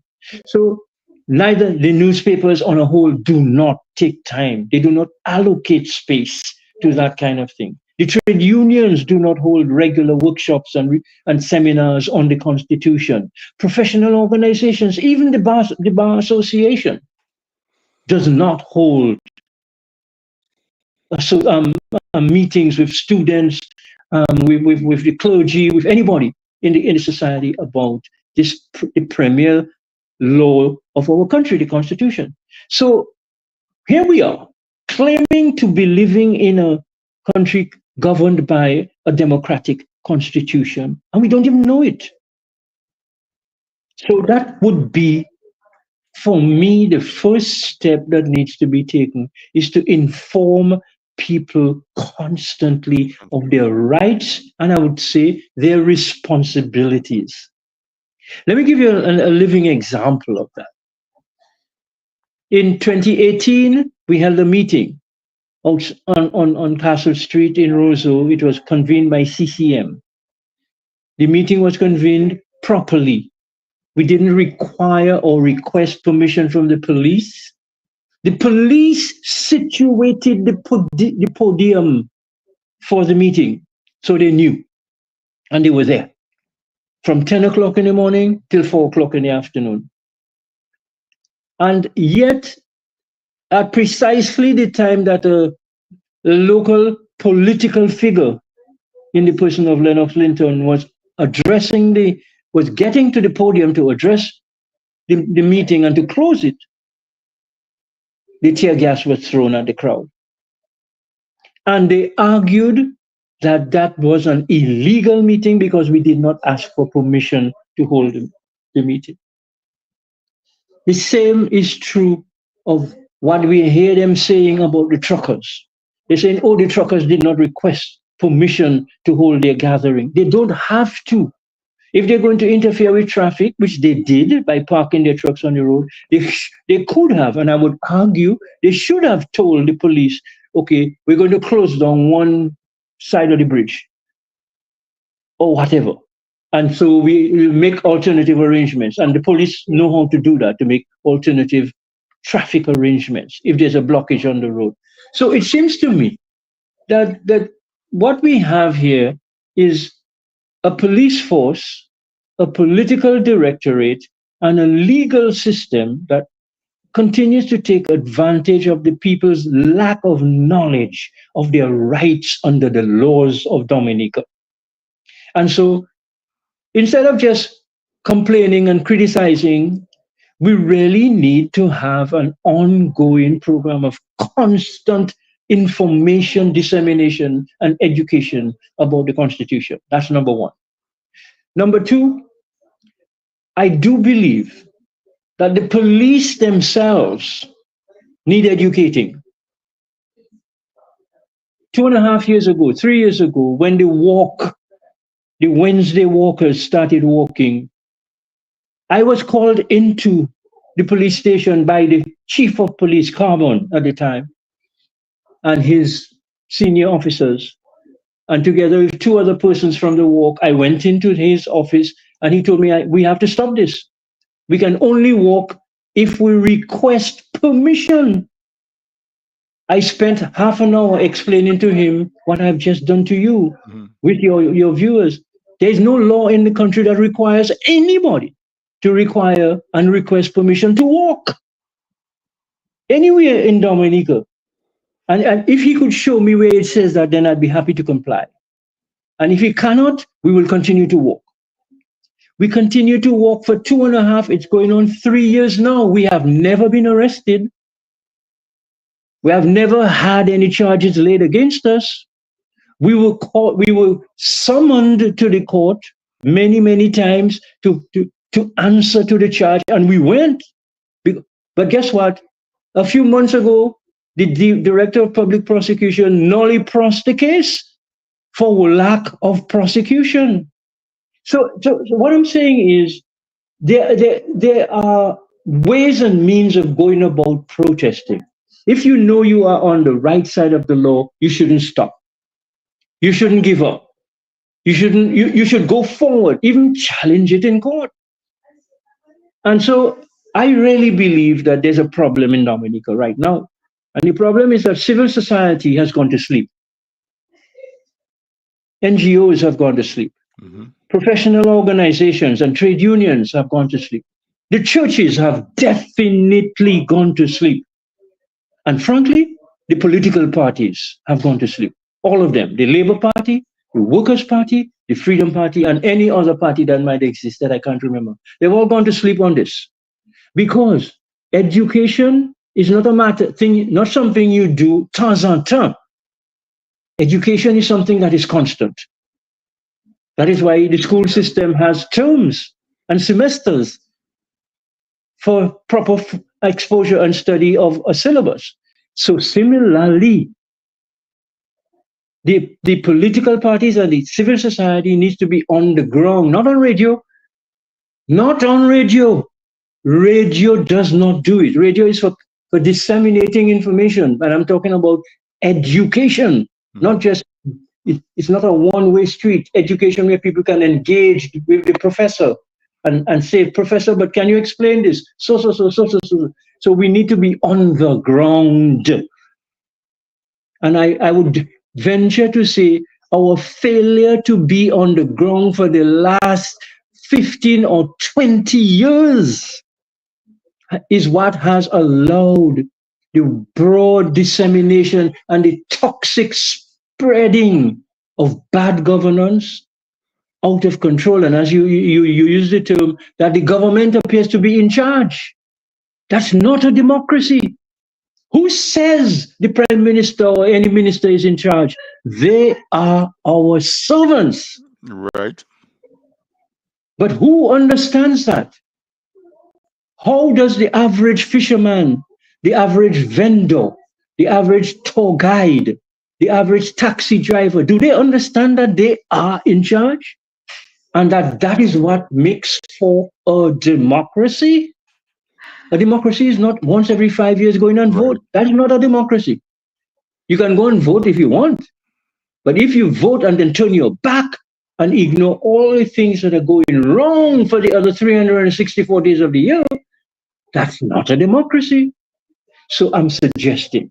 So neither the newspapers on a whole do not take time. They do not allocate space to that kind of thing. The trade unions do not hold regular workshops and seminars on the Constitution. Professional organizations, even the Bar Association, does not hold meetings with students, with the clergy, with anybody in the society about the premier law of our country, the Constitution. So here we are, claiming to be living in a country governed by a democratic constitution, and we don't even know it. So that would be, for me, the first step that needs to be taken is to inform people constantly of their rights, and I would say their responsibilities. Let me give you a living example of that. In 2018, we held a meeting out on Castle Street in Roseau. It was convened by CCM. The meeting was convened properly. We didn't require or request permission from the police. The police situated the podium for the meeting, so they knew, and they were there from 10 o'clock in the morning till 4 o'clock in the afternoon. And yet, at precisely the time that a local political figure in the person of Lennox Linton was getting to the podium to address the meeting and to close it, the tear gas was thrown at the crowd. And they argued that that was an illegal meeting because we did not ask for permission to hold the meeting. The same is true of what we hear them saying about the truckers. They're saying, oh, the truckers did not request permission to hold their gathering. They don't have to. If they're going to interfere with traffic, which they did by parking their trucks on the road, they could have, and I would argue, they should have told the police, okay, we're going to close down one side of the bridge or whatever. And so we make alternative arrangements. And the police know how to do that, to make alternative traffic arrangements if there's a blockage on the road. So it seems to me that what we have here is a police force, a political directorate, and a legal system that continues to take advantage of the people's lack of knowledge of their rights under the laws of Dominica. And so instead of just complaining and criticizing, we really need to have an ongoing program of constant information dissemination and education about the Constitution. That's number one. Number two, I do believe that the police themselves need educating. 2.5 years ago, 3 years ago, when the Wednesday walkers started walking, I was called into the police station by the chief of police, Carbon, at the time, and his senior officers. And together with 2 other persons from the walk, I went into his office and he told me, we have to stop this. We can only walk if we request permission. I spent half an hour explaining to him what I've just done to you with your viewers. There's no law in the country that requires anybody to require and request permission to walk anywhere in Dominica. And if he could show me where it says that, then I'd be happy to comply. And if he cannot, we will continue to walk. We continue to walk for 2.5, it's going on 3 years now. We have never been arrested. We have never had any charges laid against us. We were summoned to the court many, many times to answer to the charge, and we went. But guess what? A few months ago, the Director of Public Prosecution nulliprossed the case for lack of prosecution. So what I'm saying is there are ways and means of going about protesting. If you know you are on the right side of the law, you shouldn't stop. You shouldn't give up. You should go forward, even challenge it in court. And so I really believe that there's a problem in Dominica right now. And the problem is that civil society has gone to sleep. NGOs have gone to sleep. Professional organizations and trade unions have gone to sleep. The churches have definitely gone to sleep. And frankly, the political parties have gone to sleep. All of them, the Labour Party, the Workers' Party, the Freedom Party, and any other party that might exist that I can't remember. They've all gone to sleep on this. Because education is not not something you do temps en temps. Education is something that is constant. That is why the school system has terms and semesters for proper exposure and study of a syllabus. So similarly, the political parties and the civil society needs to be on the ground, not on radio. Not on radio. Radio does not do it. Radio is for for disseminating information. And I'm talking about education, not just, it's not a one-way street. Education where people can engage with the professor and say, Professor, but can you explain this? So. So we need to be on the ground. And I would venture to say our failure to be on the ground for the last 15 or 20 years is what has allowed the broad dissemination and the toxic spreading of bad governance out of control. And as you use the term, that the government appears to be in charge. That's not a democracy. Who says the prime minister or any minister is in charge? They are our servants. Right. But who understands that? How does the average fisherman, the average vendor, the average tour guide, the average taxi driver, do they understand that they are in charge? And that is what makes for a democracy? A democracy is not once every 5 years going and vote. That is not a democracy. You can go and vote if you want. But if you vote and then turn your back and ignore all the things that are going wrong for the other 364 days of the year, that's not a democracy. So I'm suggesting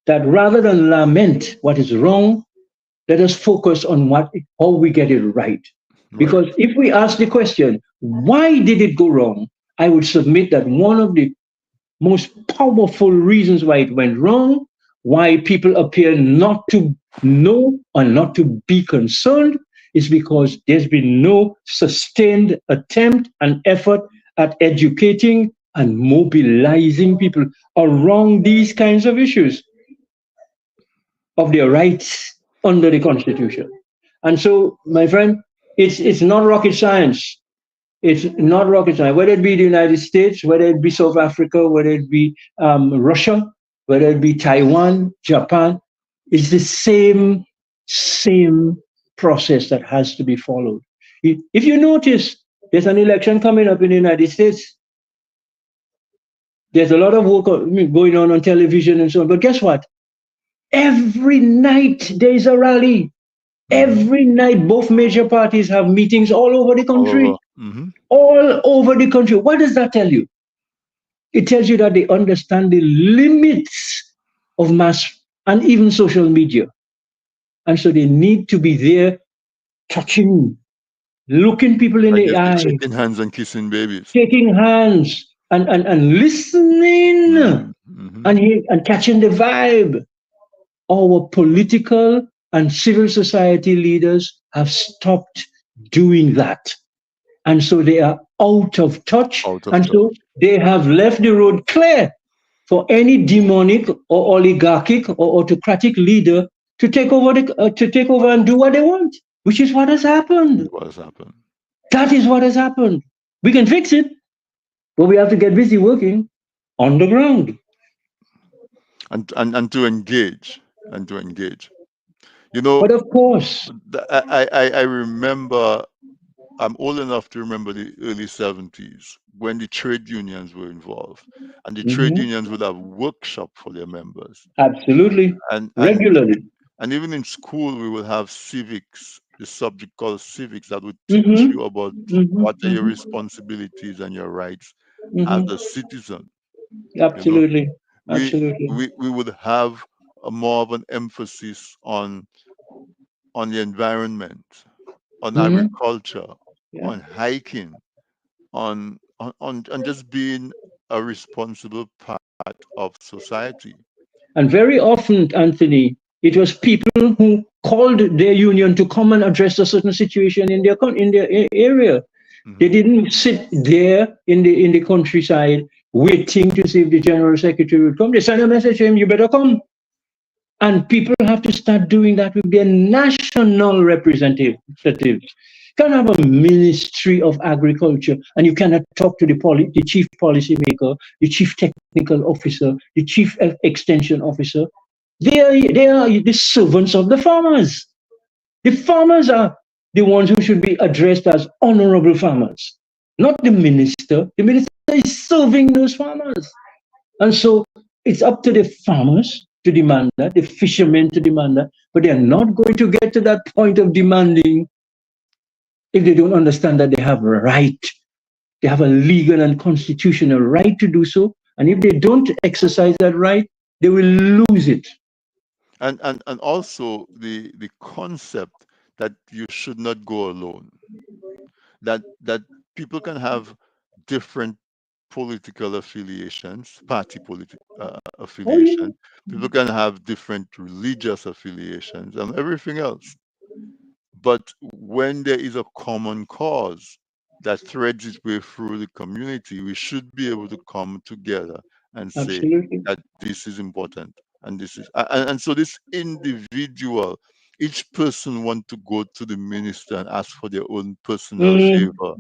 that rather than lament what is wrong, let us focus on how we get it right. Because if we ask the question, why did it go wrong? I would submit that one of the most powerful reasons why it went wrong, why people appear not to know or not to be concerned, is because there's been no sustained attempt and effort at educating and mobilizing people around these kinds of issues of their rights under the Constitution. And so, my friend, it's not rocket science. It's not rocket science. Whether it be the United States, whether it be South Africa, whether it be Russia, whether it be Taiwan, Japan, it's the same process that has to be followed. If you notice, there's an election coming up in the United States. There's a lot of work going on television and so on. But guess what? Every night there's a rally. Every night, both major parties have meetings all over the country. All over the country. What does that tell you? It tells you that they understand the limits of mass and even social media. And so they need to be there touching, looking people in the eye. Shaking hands and kissing babies. Shaking hands and listening and catching the vibe. Our political and civil society leaders have stopped doing that. And so they are out of touch. So they have left the road clear for any demonic or oligarchic or autocratic leader to take over and do what they want, which is what has happened. That is what has happened. We can fix it, but we have to get busy working on the ground. And to engage. You know, but of course, I remember, I'm old enough to remember the early 70s when the trade unions were involved, and the trade unions would have workshops for their members. Absolutely. And regularly. And even in school, we would have civics, the subject called civics, that would teach you about what are your responsibilities and your rights as a citizen. Absolutely. You know? Absolutely. We would have more of an emphasis on the environment, on agriculture, on hiking, on just being a responsible part of society. And very often, Anthony, it was people who called their union to come and address a certain situation in their area. They didn't sit there in the countryside waiting to see if the general secretary would come. They sent a message to him, you better come. And people have to start doing that with their national representatives. You can't have a Ministry of Agriculture and you cannot talk to the chief policy maker, the chief technical officer, the chief extension officer. They are the servants of the farmers. The farmers are the ones who should be addressed as honorable farmers, not the minister. The minister is serving those farmers. And so it's up to the farmers to demand that, the fishermen to demand that, but they're not going to get to that point of demanding if they don't understand that they have a right. They have a legal and constitutional right to do so. And if they don't exercise that right, they will lose it. And also the concept that you should not go alone. That people can have different political affiliations, Oh, yeah. affiliation. People can have different religious affiliations and everything else. But when there is a common cause that threads its way through the community, we should be able to come together and say Absolutely. that this is important and this is and so this individual, each person want to go to the minister and ask for their own personal favor.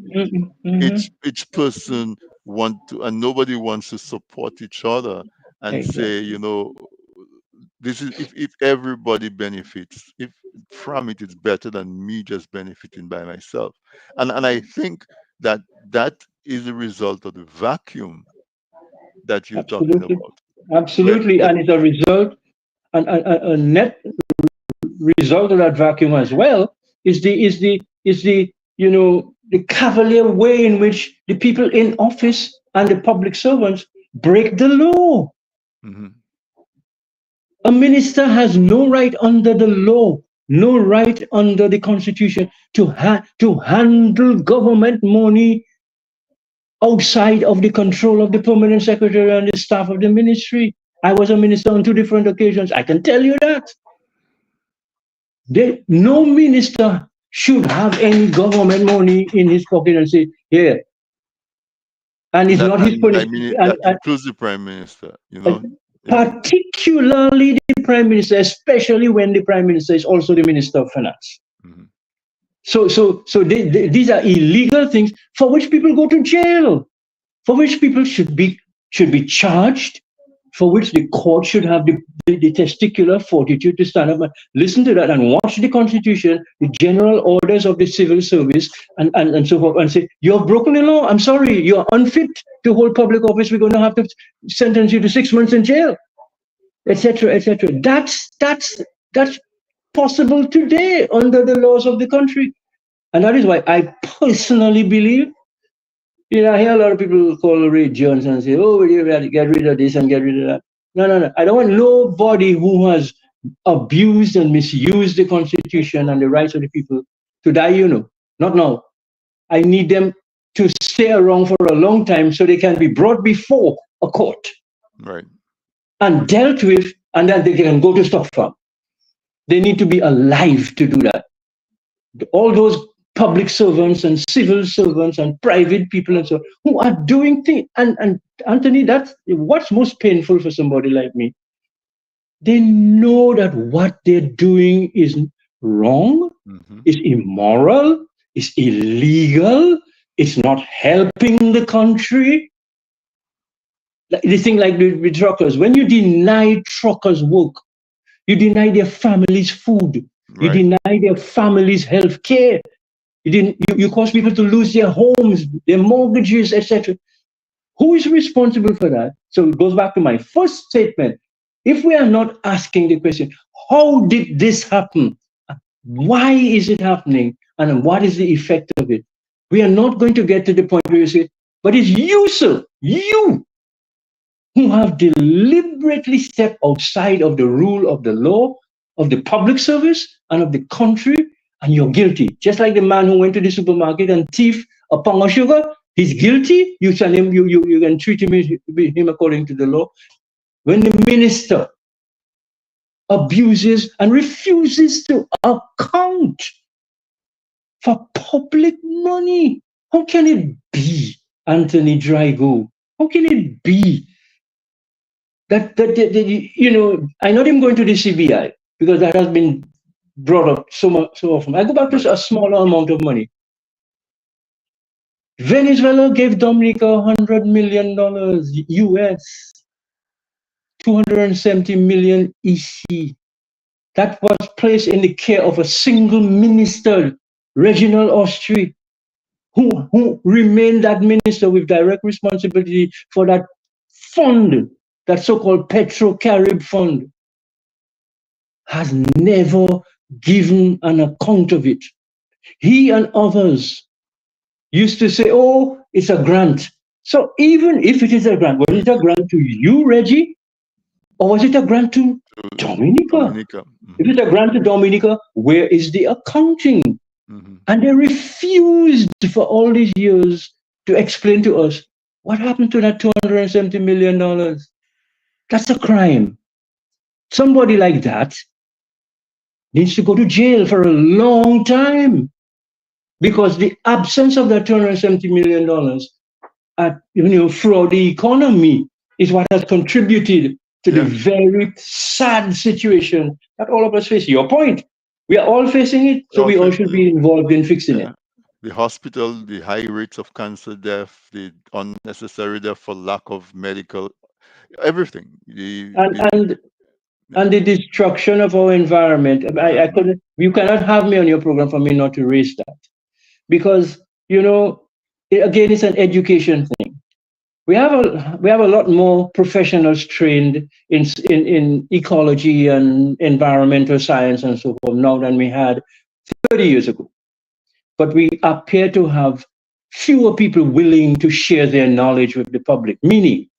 Each person want to, and nobody wants to support each other and say, Exactly. this is, if everybody benefits, if from it, it's better than me just benefiting by myself. And I think that that is a result of the vacuum that you're talking Absolutely. about. Absolutely. And it's a result, a net result of that vacuum as well is the the cavalier way in which the people in office and the public servants break the law. Mhm. A minister has no right under the law, no right under the constitution to handle government money outside of the control of the permanent secretary and the staff of the ministry. I was a minister on 2 different occasions. I can tell you that. No minister should have any government money in his pocket and say, here. And it's not his punishment. That includes the prime minister, Yeah. Particularly the prime minister, especially when the prime minister is also the minister of finance. Mhm. So these are illegal things for which people go to jail, for which people should be charged, for which the court should have the testicular fortitude to stand up and listen to that and watch the constitution, the general orders of the civil service, and so forth, and say, you have broken the law. I'm sorry, you're unfit to hold public office. We're going to have to sentence you to 6 months in jail, etc., etc. That's possible today under the laws of the country. And that is why I personally believe, I hear a lot of people call Ray Johnson and say, oh, we have to get rid of this and get rid of that. No. I don't want nobody who has abused and misused the Constitution and the rights of the people to die, Not now. I need them to stay around for a long time so they can be brought before a court. Right. And dealt with, and then they can go to stock farm. They need to be alive to do that. All those public servants and civil servants and private people and so on, who are doing things. And Anthony, that's what's most painful for somebody like me. They know that what they're doing is wrong, is immoral, is illegal, it's not helping the country. The thing like with truckers, when you deny truckers work, you deny their families food, you deny their families health care, you cause people to lose their homes, their mortgages, etc. Who is responsible for that? So it goes back to my first statement. If we are not asking the question, how did this happen? Why is it happening? And what is the effect of it? We are not going to get to the point where you say, but it's you, sir, you, who have deliberately stepped outside of the rule of the law, of the public service, and of the country, and you're guilty. Just like the man who went to the supermarket and thief a pound of sugar, he's guilty. You tell him you can treat him according to the law. When the minister abuses and refuses to account for public money, how can it be, Anthony Drago? How can it be that I'm not even going to the CBI because that has been brought up so often. I go back to a smaller amount of money. Venezuela gave Dominica $100 million US, 270 million EC. That was placed in the care of a single minister, Reginald Austrie, who remained that minister with direct responsibility for that fund that so-called Petro-Carib Fund, has never given an account of it. He and others used to say, oh, it's a grant. So even if it is a grant, was it a grant to you, Reggie? Or was it a grant to Dominica? If it's a grant to Dominica, where is the accounting? And they refused for all these years to explain to us what happened to that $270 million. That's a crime. Somebody like that needs to go to jail for a long time, because the absence of that $270 million throughout the economy is what has contributed to the very sad situation that all of us face. Your point, we are all facing it, so we all should be involved in fixing it. The hospital, the high rates of cancer death, the unnecessary death for lack of medical, everything. And the destruction of our environment. I couldn't. You cannot have me on your program for me not to raise that, because again, it's an education thing. We have a lot more professionals trained in ecology and environmental science and so forth now than we had 30 years ago. But we appear to have fewer people willing to share their knowledge with the public. Meaning,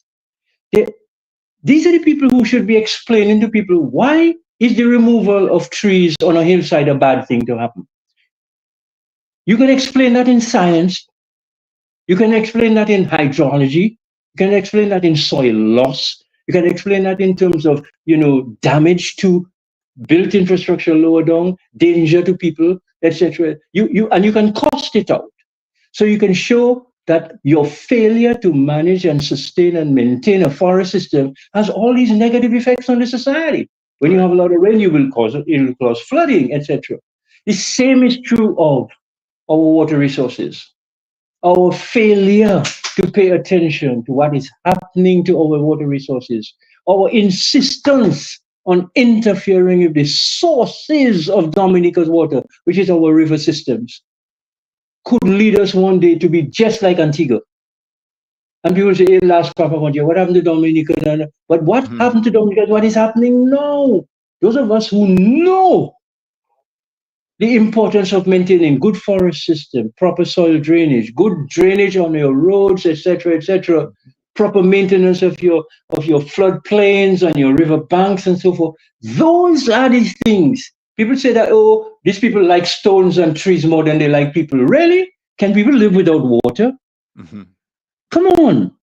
these are the people who should be explaining to people, why is the removal of trees on a hillside a bad thing to happen? You can explain that in science. You can explain that in hydrology. You can explain that in soil loss. You can explain that in terms of, damage to built infrastructure lower down, danger to people, etc. And you can cost it out. So you can show that your failure to manage and sustain and maintain a forest system has all these negative effects on the society. When you have a lot of rain, it will cause flooding, etc. The same is true of our water resources. Our failure to pay attention to what is happening to our water resources, our insistence on interfering with the sources of Dominica's water, which is our river systems, could lead us one day to be just like Antigua. And people say, hey, last Papa Pontiac, what happened to Dominica? But what happened to Dominica is what is happening now. Those of us who know the importance of maintaining good forest system, proper soil drainage, good drainage on your roads, etc., proper maintenance of your flood plains and your river banks and so forth. Those are these things. People say that, oh, these people like stones and trees more than they like people. Really? Can people live without water? Come on.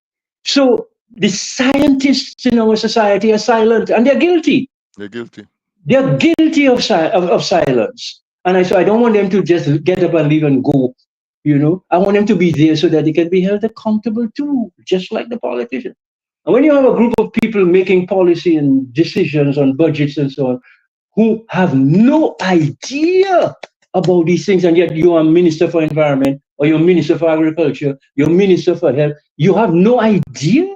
So the scientists in our society are silent, and they're guilty. They're guilty. They're guilty of silence. And so I don't want them to just get up and leave and go. I want them to be there so that they can be held accountable too, just like the politicians. And when you have a group of people making policy and decisions on budgets and so on, who have no idea about these things, and yet you are Minister for Environment, or you're Minister for Agriculture, you're Minister for Health, you have no idea?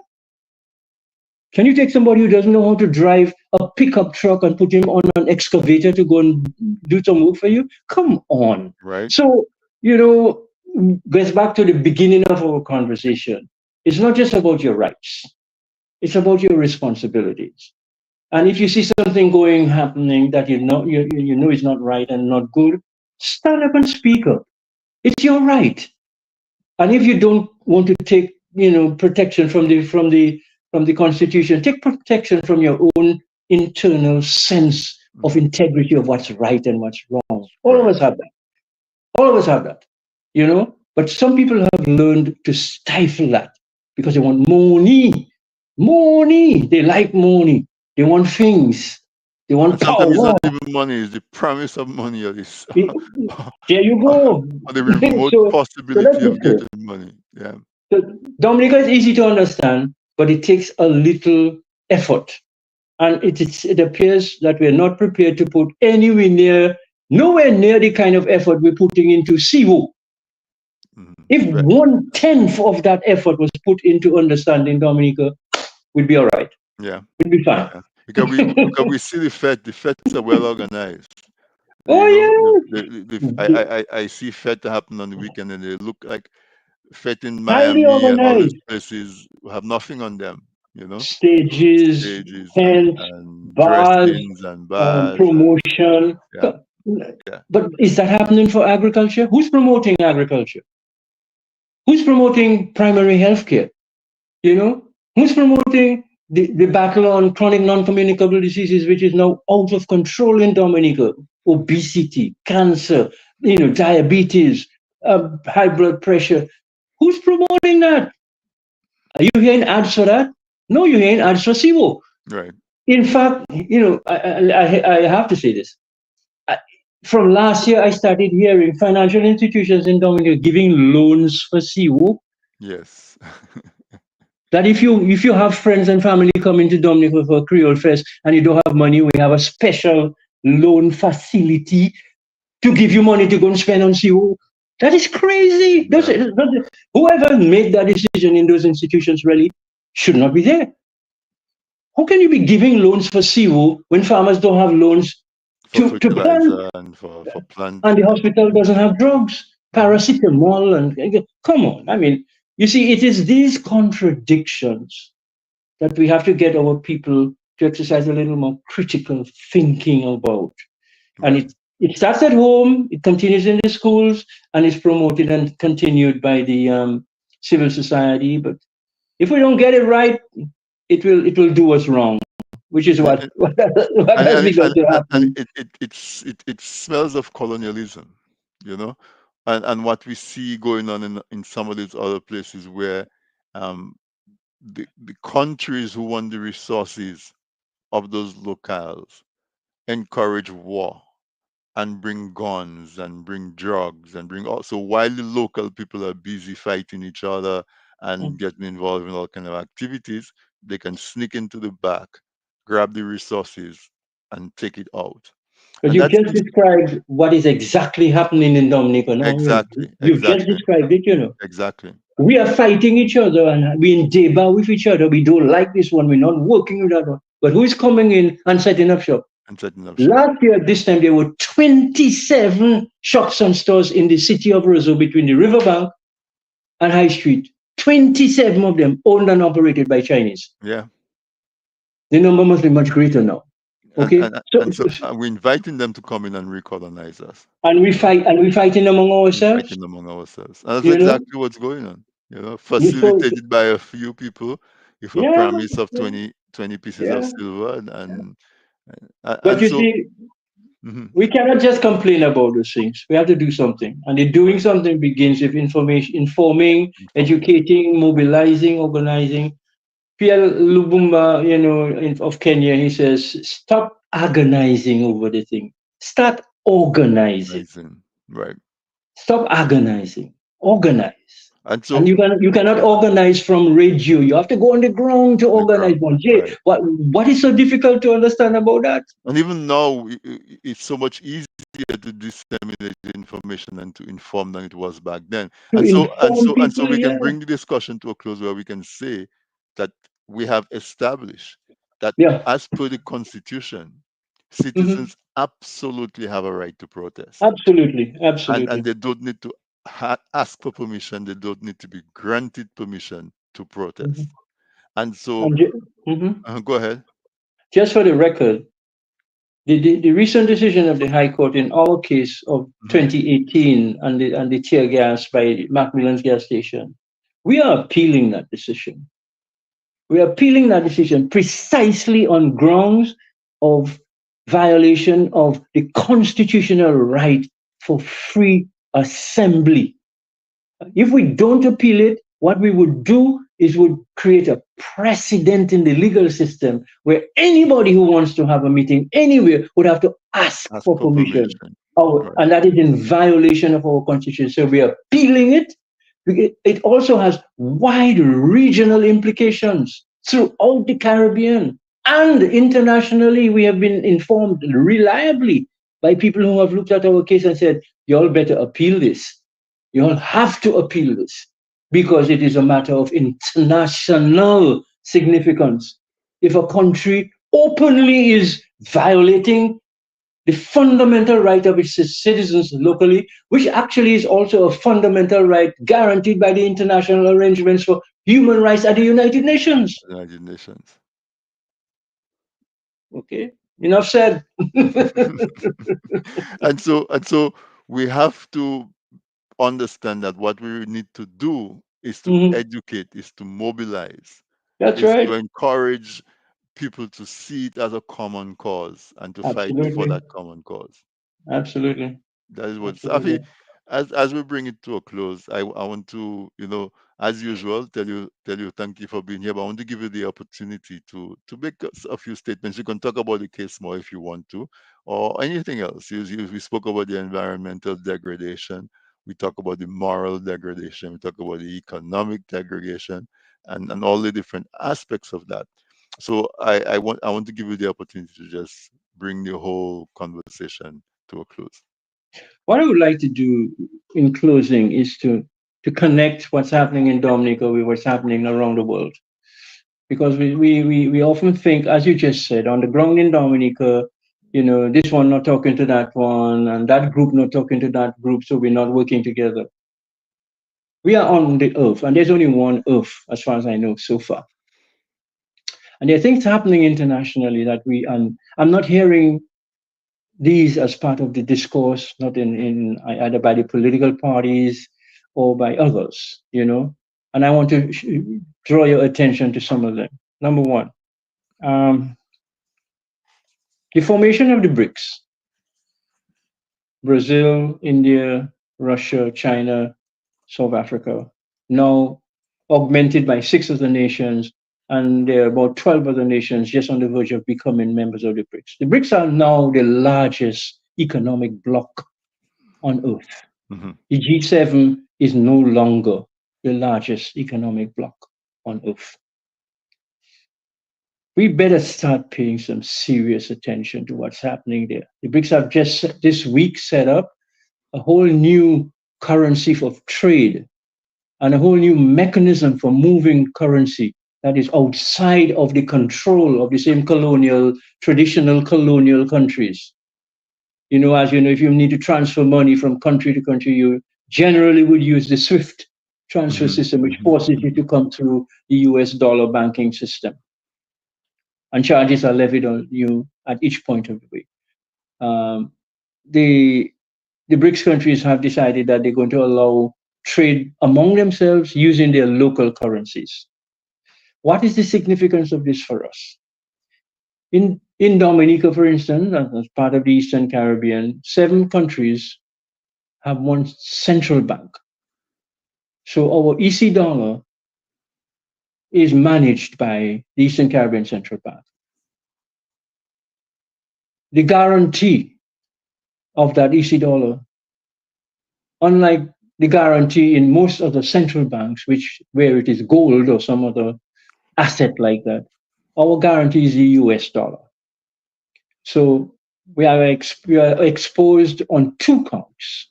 Can you take somebody who doesn't know how to drive a pickup truck and put him on an excavator to go and do some work for you? Come on. Right. So, goes back to the beginning of our conversation. It's not just about your rights. It's about your responsibilities. And if you see something happening that you know is not right and not good, stand up and speak up. It's your right. And if you don't want to take, protection from the Constitution, take protection from your own internal sense of integrity of what's right and what's wrong. All of us have that. All of us have that. But some people have learned to stifle that because they want money. Money. They like money. They want things. They want power. Sometimes it's not even money, it's the promise of money. Or this. There you go. The remote possibility of getting money. Yeah. So Dominica is easy to understand, but it takes a little effort. And it appears that we're not prepared to put nowhere near the kind of effort we're putting into CIVO. If 1/10 of that effort was put into understanding Dominica, we'd be all right. Yeah. We'd be fine. Yeah. Because we see the feds are well organized. I see fed happen on the weekend, and they look like fed in Miami and all these places have nothing on them. you know, stages, stages tents, and bars, dress-ins and bars and promotion. yeah, yeah, But is that happening for agriculture? Who's promoting agriculture? Who's promoting primary health care? You know, who's promoting the battle on chronic non-communicable diseases, which is now out of control in Dominica? Obesity, cancer, diabetes, high blood pressure. Who's promoting that? Are you hearing ads for that? No, you're hearing ads for SIBO. right. In fact, I have to say this. From last year, I started hearing financial institutions in Dominica giving loans for SIBO. Yes. That if you have friends and family coming to Dominica for a Creole Fest and you don't have money, we have a special loan facility to give you money to go and spend on CO. That is crazy. Whoever made that decision in those institutions really should not be there. How can you be giving loans for CO when farmers don't have loans for to plant? fertilizer and for And planting. the hospital doesn't have drugs, paracetamol, and come on. I mean, you see, it is these contradictions that we have to get our people to exercise a little more critical thinking about. And it starts at home, it continues in the schools, and is promoted and continued by the civil society. But if we don't get it right, it will do us wrong, which is what has begun to happen. It smells of colonialism, you know, and what we see going on in some of these other places where the countries who want the resources of those locales encourage war and bring guns and bring drugs and bring also while the local people are busy fighting each other and getting involved in all kind of activities, they can sneak into the back, grab the resources and take it out. But And you've that's just described what is exactly happening in Dominica now. exactly You've just described it, exactly. We are fighting each other and we're in deba with each other. We don't like this one. We're not working with that one. But who is coming in and setting up shop? And setting up shop. Last year at this time, there were 27 shops and stores in the city of Roseau between the riverbank and High Street. 27 of them owned and operated by Chinese. Yeah. The number must be much greater now. Okay. And we're inviting them to come in and recolonize us. And we're fighting among ourselves. Fighting among ourselves. And that's exactly what's going on. Facilitated by a few people with a promise of 20 pieces of silver but you see, we cannot just complain about those things. We have to do something. And the doing something begins with information, informing, educating, mobilizing, organizing. Pierre Lubumba, of Kenya, he says, stop agonizing over the thing. Start organizing. Right. Stop agonizing. Organize. And you cannot organize from radio. You have to go on the ground to organize one. Right. What is so difficult to understand about that? And even now, it's so much easier to disseminate the information and to inform than it was back then. And so we can bring the discussion to a close where we can say that we have established that as per the Constitution, citizens absolutely have a right to protest. Absolutely. And they don't need to ask for permission. They don't need to be granted permission to protest. And so, go ahead. Just for the record, the recent decision of the High Court in our case of 2018 and the tear gas by Macmillan's gas station, we are appealing that decision. We are appealing that decision precisely on grounds of violation of the constitutional right for free assembly. If we don't appeal it, what we would do is would create a precedent in the legal system where anybody who wants to have a meeting anywhere would have to ask for permission. And that is in violation of our constitution. So we are appealing it. It also has wide regional implications throughout the Caribbean and internationally. We have been informed reliably by people who have looked at our case and said, you all better appeal this. You all have to appeal this because it is a matter of international significance. If a country openly is violating the fundamental right of its citizens locally, which actually is also a fundamental right guaranteed by the international arrangements for human rights at the United Nations. United Nations. Okay, enough said. And so we have to understand that what we need to do is to educate, is to mobilize, That's is to right. encourage people to see it as a common cause and to fight for Absolutely. that common cause. Absolutely. That is what Absolutely. Athie, as we bring it to a close, I want to, as usual, tell you thank you for being here. But I want to give you the opportunity to make a few statements. You can talk about the case more if you want to, or anything else. We spoke about the environmental degradation. We talk about the moral degradation. We talk about the economic degradation, and all the different aspects of that. So I want to give you the opportunity to just bring the whole conversation to a close. What I would like to do in closing is to connect what's happening in Dominica with what's happening around the world. Because we often think, as you just said, on the ground in Dominica, this one not talking to that one, and that group not talking to that group, so we're not working together. We are on the earth, and there's only one earth, as far as I know, so far. And there are things happening internationally that I'm not hearing these as part of the discourse, not in either by the political parties or by others, And I want to draw your attention to some of them. Number one, the formation of the BRICS: Brazil, India, Russia, China, South Africa, now augmented by 6 other nations, and there are about 12 other nations just on the verge of becoming members of the BRICS. The BRICS are now the largest economic bloc on earth. The G7 is no longer the largest economic bloc on earth. We better start paying some serious attention to what's happening there. The BRICS have just this week set up a whole new currency for trade and a whole new mechanism for moving currency that is outside of the control of the same traditional colonial countries. As you know, if you need to transfer money from country to country, you generally would use the SWIFT transfer system, which forces you to come through the US dollar banking system. And charges are levied on you at each point of the way. The BRICS countries have decided that they're going to allow trade among themselves using their local currencies. What is the significance of this for us? In Dominica, for instance, as part of the Eastern Caribbean, 7 countries have one central bank. So our EC dollar is managed by the Eastern Caribbean Central Bank. The guarantee of that EC dollar, unlike the guarantee in most other central banks, where it is gold or some other asset like that, our guarantee is the US dollar. So we are exposed on 2 counts,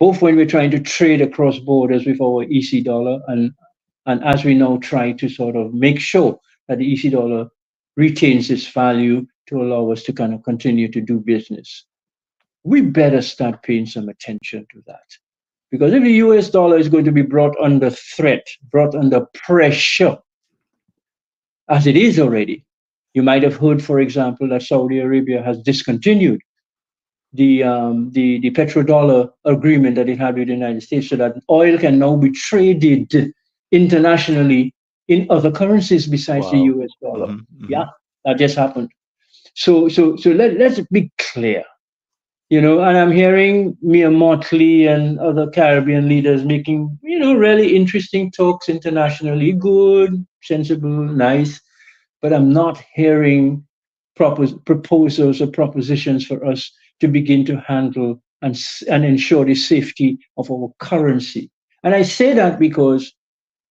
both when we're trying to trade across borders with our EC dollar and as we now try to sort of make sure that the EC dollar retains its value to allow us to kind of continue to do business. We better start paying some attention to that. Because if the US dollar is going to be brought under threat, brought under pressure, as it is already, you might have heard, for example, that Saudi Arabia has discontinued the petrodollar agreement that it had with the United States, so that oil can now be traded internationally in other currencies besides the US dollar. Yeah, that just happened. So let's be clear. And I'm hearing Mia Motley and other Caribbean leaders making, really interesting talks internationally, good, sensible, nice, but I'm not hearing proposals or propositions for us to begin to handle and ensure the safety of our currency. And I say that because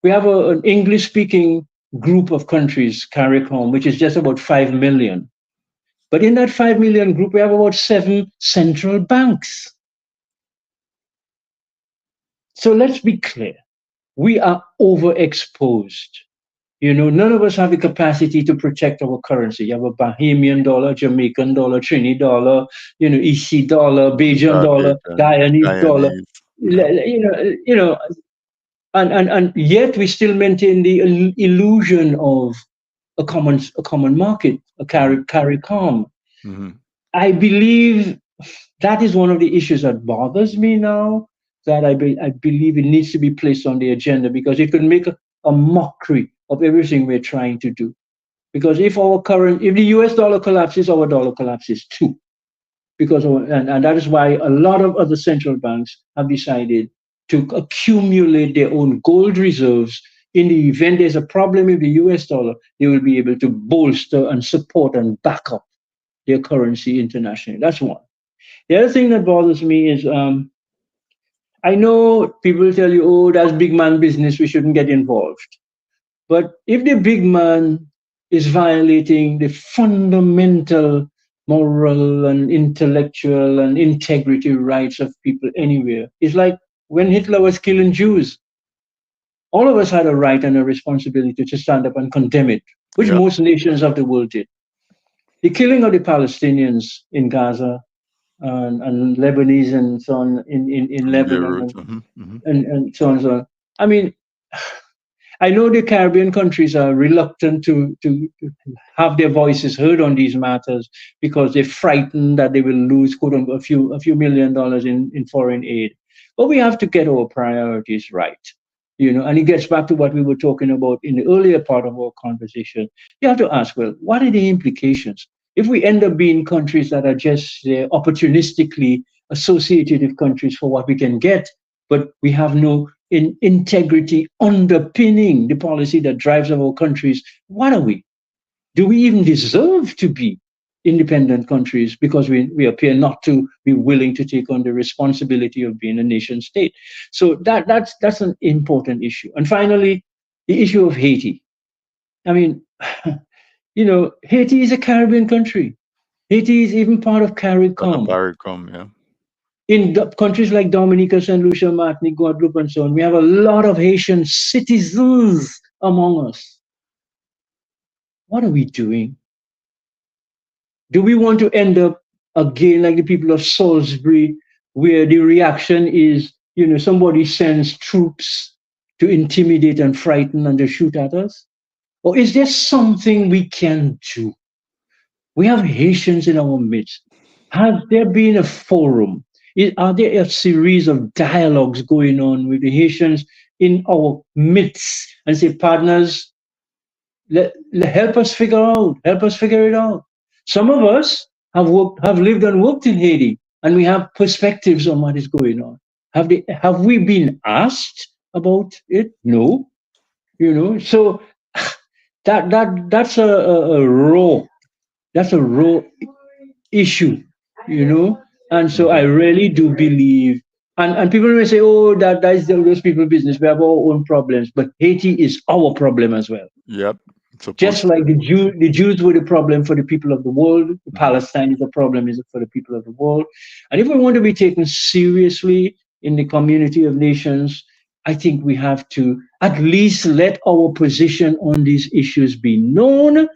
we have an English-speaking group of countries, CARICOM, which is just about 5 million. But in that 5 million group, we have about 7 central banks. So let's be clear. We are overexposed. None of us have the capacity to protect our currency. You have a Bahamian dollar, Jamaican dollar, Trinidad dollar, EC dollar, Bajan dollar, Guyanese dollar. and yet we still maintain the illusion of a common market, a CARICOM. Mm-hmm. I believe that is one of the issues that bothers me now. That I believe it needs to be placed on the agenda because it could make a mockery of everything we're trying to do. Because if the US dollar collapses, our dollar collapses too. Because and that is why a lot of other central banks have decided to accumulate their own gold reserves. In the event there's a problem with the US dollar, they will be able to bolster and support and back up their currency internationally. That's one. The other thing that bothers me is I know people tell you, oh, that's big man business, we shouldn't get involved. But if the big man is violating the fundamental moral and intellectual and integrity rights of people anywhere, it's like when Hitler was killing Jews. All of us had a right and a responsibility to stand up and condemn it, which most nations of the world did. The killing of the Palestinians in Gaza and Lebanese and so on in Lebanon and so on and so on. I mean, I know the Caribbean countries are reluctant to have their voices heard on these matters because they're frightened that they will lose a few $1 million in foreign aid. But we have to get our priorities right. And it gets back to what we were talking about in the earlier part of our conversation. You have to ask, well, what are the implications? If we end up being countries that are just opportunistically associated with countries for what we can get, but we have no integrity underpinning the policy that drives our countries, what are we? Do we even deserve to be independent countries because we appear not to be willing to take on the responsibility of being a nation state? So that's an important issue. And finally, the issue of Haiti. I mean, Haiti is a Caribbean country. Haiti is even part of CARICOM. CARICOM, yeah. In countries like Dominica, St. Lucia, Martinique, Guadeloupe, and so on, we have a lot of Haitian citizens among us. What are we doing? Do we want to end up again like the people of Salisbury, where the reaction is, somebody sends troops to intimidate and frighten and to shoot at us? Or is there something we can do? We have Haitians in our midst. Has there been a forum? Are there a series of dialogues going on with the Haitians in our midst and say, partners, help us figure it out. Some of us have lived and worked in Haiti, and we have perspectives on what is going on. Have we been asked about it? No. So that's a raw issue, and so I really do believe, and people may say, oh, that is those people's business, we have our own problems, but Haiti is our problem as well. Yep. Just like the Jews were the problem for the people of the world, Palestine is a problem for the people of the world. And if we want to be taken seriously in the community of nations, I think we have to at least let our position on these issues be known.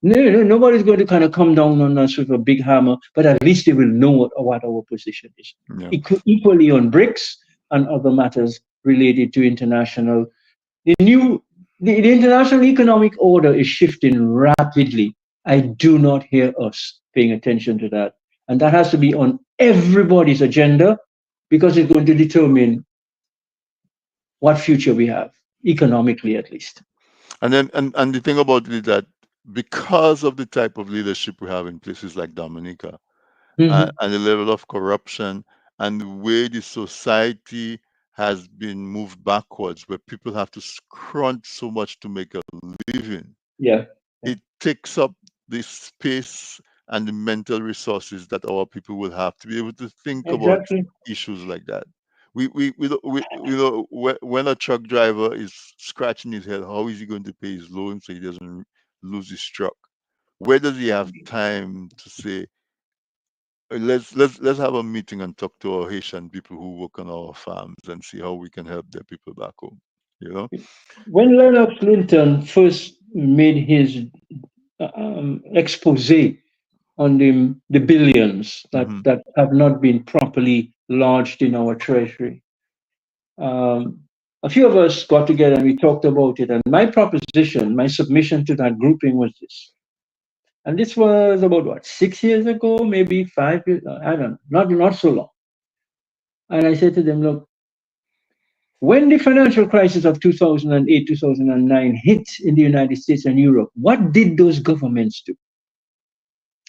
No, nobody's going to kind of come down on us with a big hammer, but at least they will know what our position is. Yeah. Equally on BRICS and other matters related to international. The international economic order is shifting rapidly. I do not hear us paying attention to that. And that has to be on everybody's agenda because it's going to determine what future we have, economically at least. And then and the thing about it is that because of the type of leadership we have in places like Dominica, and the level of corruption and the way the society has been moved backwards, where people have to scrunch so much to make a living. Yeah. It takes up the space and the mental resources that our people will have to be able to think about issues like that. When a truck driver is scratching his head, how is he going to pay his loan so he doesn't lose his truck? Where does he have time to say, let's have a meeting and talk to our Haitian people who work on our farms and see how we can help their people back home? When Lennox Linton first made his expose on the billions that have not been properly lodged in our treasury, a few of us got together and we talked about it. And my proposition, my submission to that grouping was this. And this was about what, 6 years ago, maybe 5 years, I don't know, not so long. And I said to them, look, when the financial crisis of 2008, 2009 hit in the United States and Europe, what did those governments do?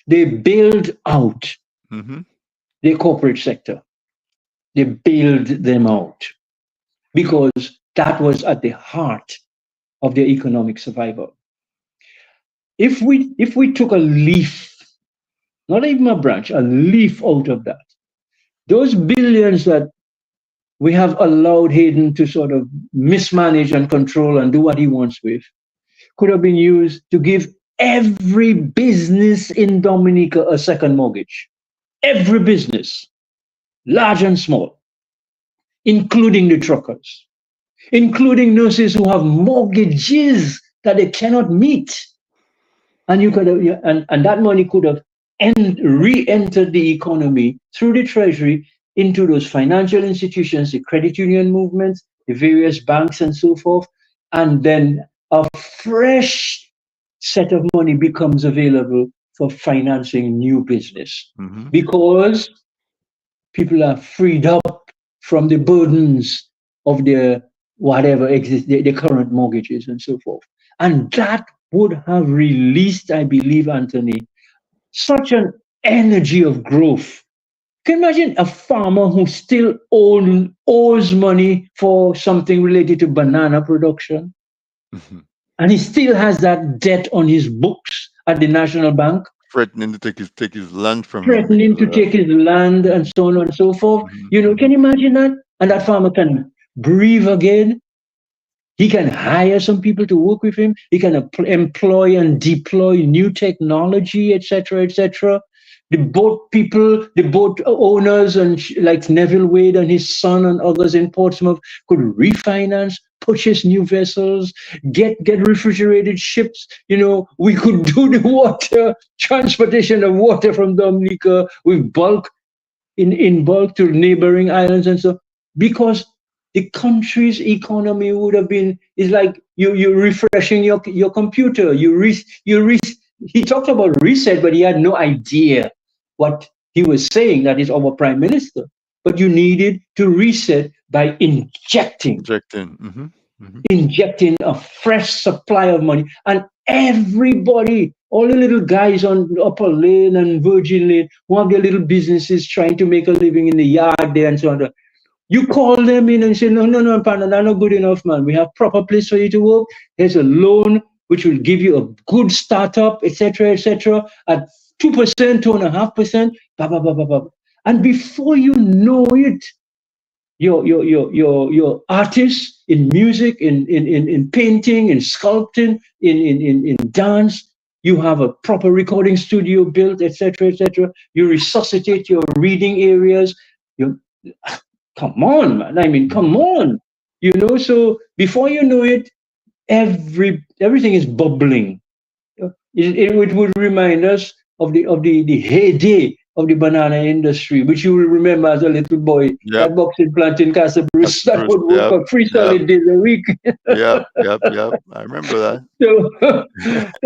They bailed out the corporate sector. They bailed them out because that was at the heart of their economic survival. If we took a leaf, not even a branch, a leaf out of that, those billions that we have allowed Hayden to sort of mismanage and control and do what he wants with, could have been used to give every business in Dominica a second mortgage. Every business, large and small, including the truckers, including nurses who have mortgages that they cannot meet. And you could have, and that money could have re-entered the economy through the treasury into those financial institutions, the credit union movements, the various banks and so forth. And then a fresh set of money becomes available for financing new business because people are freed up from the burdens of their whatever exists, their current mortgages and so forth. And that would have released, I believe, Anthony, such an energy of growth. Can you imagine a farmer who still owes money for something related to banana production? And he still has that debt on his books at the National Bank. Threatening to take his land from him. Threatening to take his land and so on and so forth. You know, can you imagine that? And that farmer can breathe again. He can hire some people to work with him. He can employ and deploy new technology, etc., etc. The boat people, the boat owners, and like Neville Wade and his son and others in Portsmouth could refinance, purchase new vessels, get refrigerated ships. You know, we could do the water transportation of water from Dominica with bulk in bulk to neighboring islands and so, because the country's economy would have been, it's like you're refreshing your computer. He talked about reset, but he had no idea what he was saying. That is our prime minister. But you needed to reset by injecting a fresh supply of money. And everybody, all the little guys on Upper Lane and Virgin Lane who have their little businesses trying to make a living in the yard there and so on. You call them in and say, no, partner, that's not good enough, man. We have proper place for you to work. There's a loan which will give you a good startup, etc., at 2%, 2.5%, blah, blah, blah, blah, blah. And before you know it, your artists in music, in painting, in sculpting, in dance, you have a proper recording studio built, etc., etc. You resuscitate your reading areas. Come on, man. I mean, come on. You know, so before you know it, everything is bubbling. It would remind us of the heyday of the banana industry, which you will remember as a little boy. That boxing plant in Casa Bruce, that would work for 3 solid days a week. Yep. I remember that. So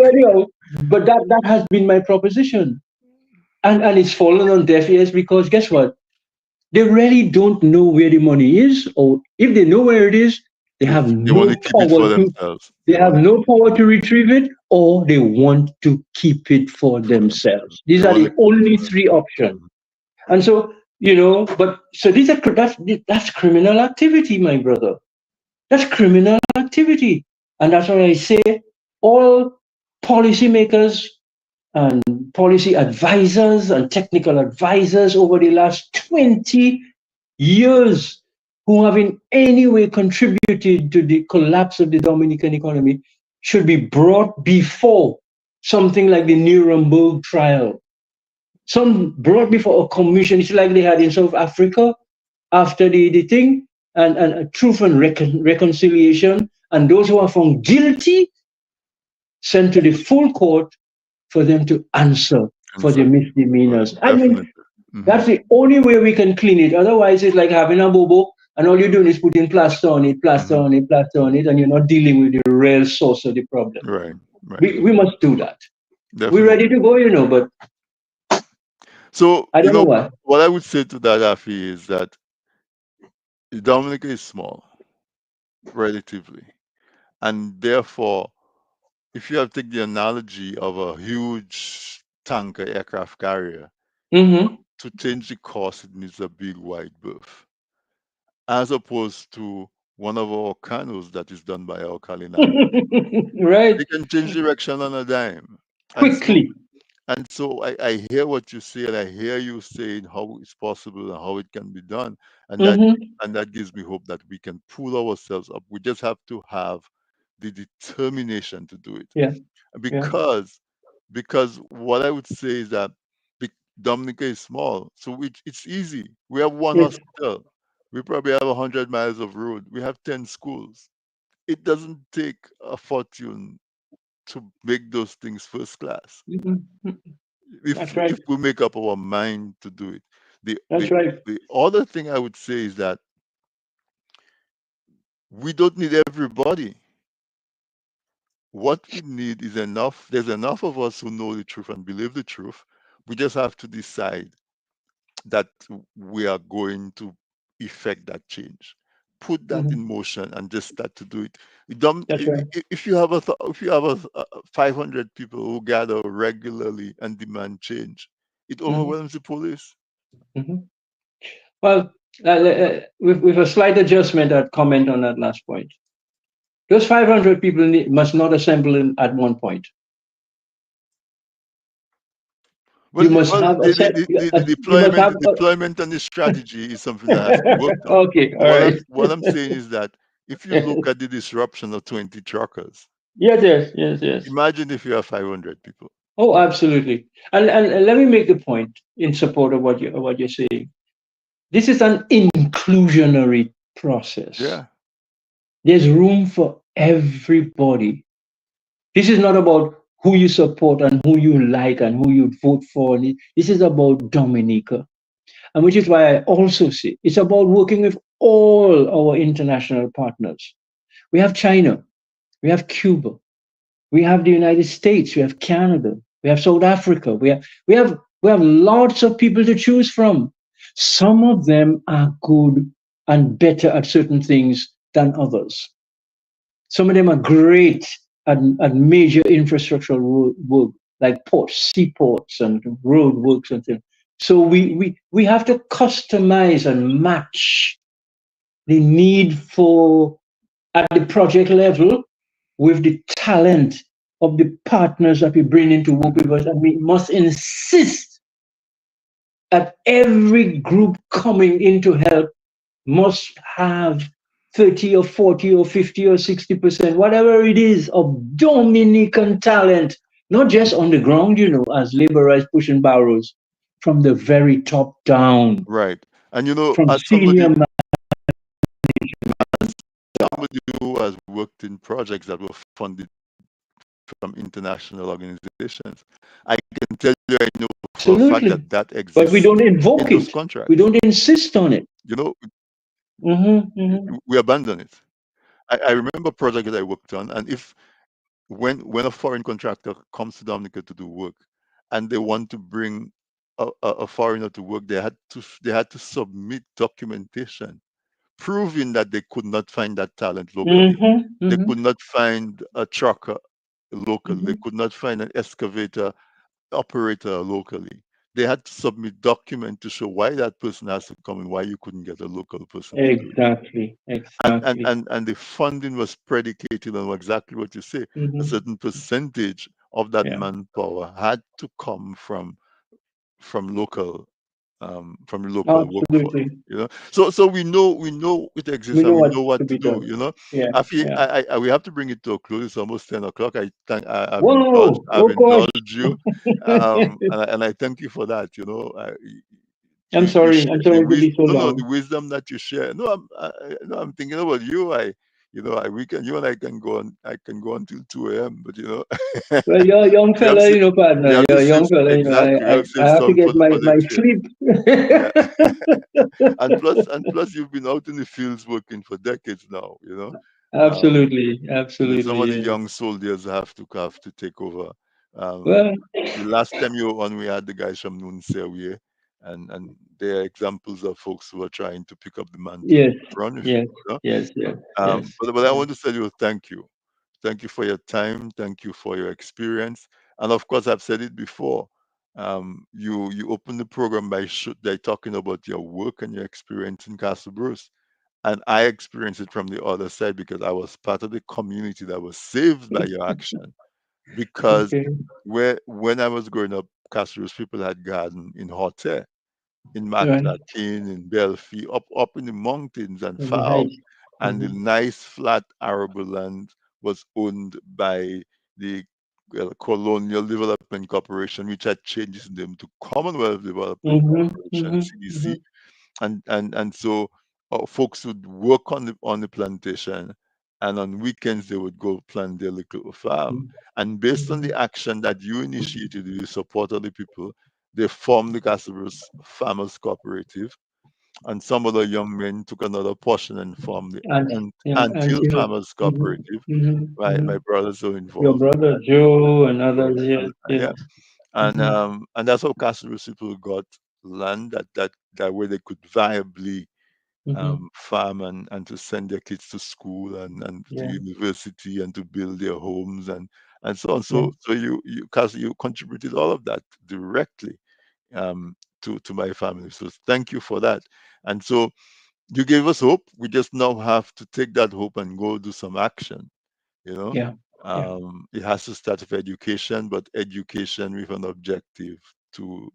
anyhow, but that has been my proposition. And it's fallen on deaf ears because guess what? They really don't know where the money is, or if they know where it is, they have no power to retrieve it, or they want to keep it for themselves. These are the only 3 options. And so, you know, that's criminal activity, my brother. That's criminal activity. And that's why I say all policymakers and policy advisors and technical advisors over the last 20 years who have in any way contributed to the collapse of the Dominican economy should be brought before something like the Nuremberg trial. Brought before a commission. It's like they had in South Africa after the thing, and truth and reconciliation. And those who are found guilty sent to the full court for them to answer for the misdemeanors. I mean, that's the only way we can clean it. Otherwise, it's like having a bobo and all you're doing is putting plaster on it, plaster on it, plaster on it, and you're not dealing with the real source of the problem. Right. We must do that. Definitely. We're ready to go, but so I don't know why. What I would say to that, Athie, is that Dominica is small, relatively, and therefore, if you have to take the analogy of a huge tanker aircraft carrier, to change the course, it needs a big wide berth, as opposed to one of our canoes that is done by our Kalinani. Right. They can change direction on a dime. Quickly. And so I hear what you say, and I hear you saying how it's possible and how it can be done. And that gives me hope that we can pull ourselves up. We just have to have the determination to do it. Yeah. Because what I would say is that Dominica is small, so it's easy. We have one hospital. We probably have 100 miles of road. We have 10 schools. It doesn't take a fortune to make those things first class. That's right. If we make up our mind to do it. That's right. The other thing I would say is that we don't need everybody. What we need is enough. There's enough of us who know the truth and believe the truth. We just have to decide that we are going to effect that change. Put that in motion and just start to do it. That's right. If you have 500 people who gather regularly and demand change, it overwhelms the police. Well, with a slight adjustment, I'd comment on that last point. Those 500 people must not assemble at one point. Well, you must have the deployment and the strategy is something that has to be worked on. Okay, all right. What I'm saying is that if you look at the disruption of 20 truckers, yes. Imagine if you have 500 people. Oh, absolutely. And let me make the point in support of what you're saying. This is an inclusionary process. Yeah. There's room for everybody. This is not about who you support and who you like and who you vote for. This is about Dominica. And which is why I also say it's about working with all our international partners. We have China, we have Cuba, we have the United States, we have Canada, we have South Africa, we have lots of people to choose from. Some of them are good and better at certain things than others. Some of them are great at major infrastructural work, like ports, seaports, and road works and things. So we have to customize and match the need for at the project level with the talent of the partners that we bring in to work with us, and we must insist that every group coming in to help must have 30 or 40 or 50 or 60%, whatever it is, of Dominican talent, not just on the ground, as laborers pushing barrows, from the very top down. Right. And from senior somebody who has worked in projects that were funded from international organizations, I can tell you I know for a fact that exists. But we don't invoke in those it. contracts. We don't insist on it. We abandon it. I remember a project that I worked on, and when a foreign contractor comes to Dominica to do work, and they want to bring a foreigner to work, they had to submit documentation proving that they could not find that talent locally. They could not find a trucker locally. They could not find an excavator operator locally. They had to submit document to show why that person has to come and why you couldn't get a local person. Exactly. And the funding was predicated on exactly what you say. A certain percentage of that manpower had to come from local workforce. So we know it exists, and we know what to do. We have to bring it to a close. It's almost 10 o'clock. I've indulged you, and I thank you for that. I'm sorry to be so long. The wisdom that you share. I'm thinking about you. You know, you and I can go on. I can go until 2 a.m. But Well, you're a young we have fella, to, we partner. have to You're a save young fella, exactly. We have to I save have to some get for my next year. sleep. Yeah, and plus, you've been out in the fields working for decades now. Absolutely, Some absolutely. of the Yes. young soldiers have to take over. Um, Well, the last time you were on, we had the guys from Nunsewie, and they are examples of folks who are trying to pick up the mantle yes, and run with it. yes, yes, yes, yes. But I want to tell you thank you. Thank you for your time. Thank you for your experience. And of course, I've said it before. You opened the program by talking about your work and your experience in Castle Bruce. And I experienced it from the other side because I was part of the community that was saved by your action. Because Okay. when I was growing up, Castle Bruce people had garden in Hotel, in Right. McLatin, in Belfie, up in the mountains and On the far out. heights. And the nice flat arable land was owned by the Colonial Development Corporation, which had changed its name to Commonwealth Development Mm-hmm, Corporation, mm-hmm, CDC. And so folks would work on the plantation, and on weekends they would go plant their little farm. And based on the action that you initiated, you support other people, they formed the Castlebrooks Farmers Cooperative, and some other young men took another portion and formed the yeah, Anthill until Farmers mhm, Cooperative. mhm, My mhm. brothers are Your involved in brother that. Joe and others. Yes, yes. Yeah, and Mm-hmm. and that's how Castlebrooks people got land that way they could viably Mm-hmm. farm and to send their kids to school and to Yeah, university and to build their homes and so on. yeah, So you contributed all of that directly to my family. So thank you for that. And so you gave us hope. We just now have to take that hope and go do some action. You know, yeah, yeah. it has to start with education, but education with an objective to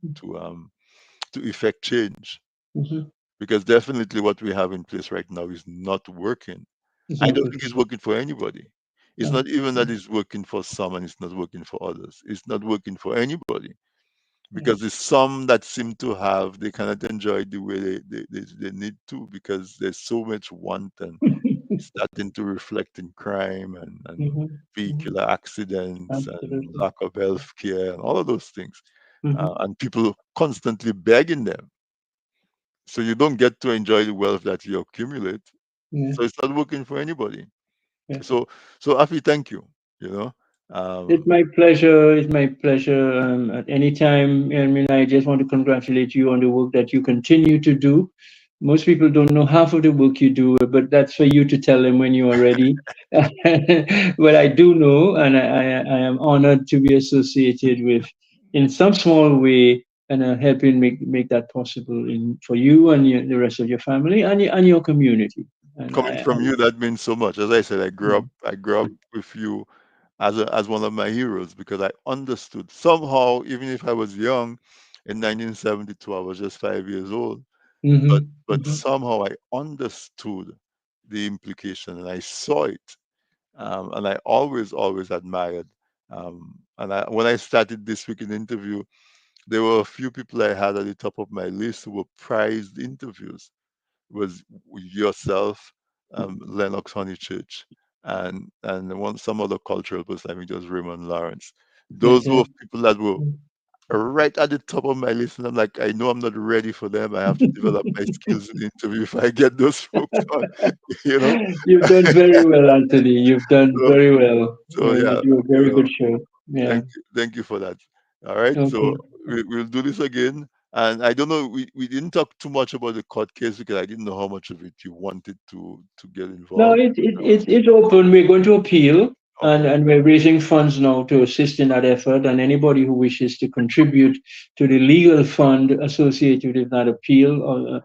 effect change, Mm-hmm. because definitely what we have in place right now is not working. It's I not don't think working. it's working for anybody. It's No. not even that it's working for some and it's not working for others. It's not working for anybody Yeah. because there's some that seem to have, they cannot enjoy it the way they need to, because there's so much want, and it's starting to reflect in crime and Mm-hmm. Mm-hmm. vehicular accidents and Absolutely. lack of health care and all of those things. Mm-hmm. And people constantly begging them. So you don't get to enjoy the wealth that you accumulate. Yeah, So it's not working for anybody. yeah. So Afi, thank you. You know, It's um, my pleasure. It's my pleasure. At any time, I mean, I just want to congratulate you on the work that you continue to do. Most people don't know half of the work you do, but that's for you to tell them when you are ready. But I do know, and I am honored to be associated with, in some small way, and helping make that possible for you and the rest of your family and your community. And coming from you, that means so much. As I said, I grew up with you as one of my heroes, because I understood somehow, even if I was young, in 1972, I was just 5 years old, but mm-hmm, but mm-hmm, somehow I understood the implication and I saw it, and I always admired. And when I started this week in interview, there were a few people I had at the top of my list who were prized interviews. Was yourself, Lennox Honeychurch, and some other cultural person. I think it was Raymond Lawrence. Those okay. were people that were right at the top of my list, and I'm like, I know I'm not ready for them. I have to develop my skills in the interview if I get those folks on, you know. You've done very well, Anthony. You've done so, very well. so You yeah, do a you very know. good show. Yeah. Thank you for that. All right, Okay. so we'll do this again. And I don't know, we didn't talk too much about the court case because I didn't know how much of it you wanted to get No, involved. it's open. We're going to appeal, Okay. and we're raising funds now to assist in that effort. And anybody who wishes to contribute to the legal fund associated with that appeal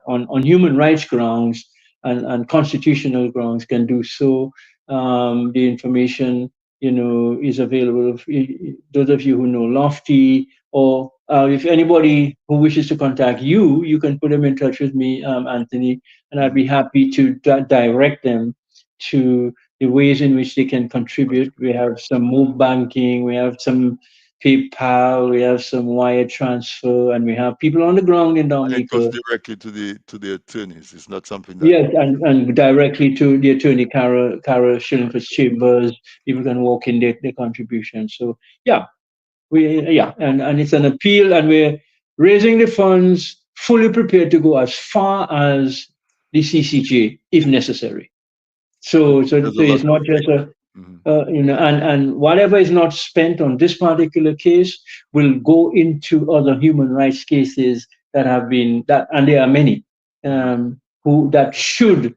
on human rights grounds and constitutional grounds can do so. The information, is available. Those of you who know Lofty, or if anybody who wishes to contact you, you can put them in touch with me, Anthony, and I'd be happy to direct them to the ways in which they can contribute. We have some move banking, we have some PayPal, we have some wire transfer, and we have people on the ground in And it goes Dominica. directly to the attorneys. It's not something that. Yes, and directly to the attorney, Cara Shillingford's chambers. People can walk in their contribution. So yeah, and it's an appeal, and we're raising the funds, fully prepared to go as far as the CCJ if necessary. So There's a lot it's not of just a things. and whatever is not spent on this particular case will go into other human rights cases that have been that, and there are many who that should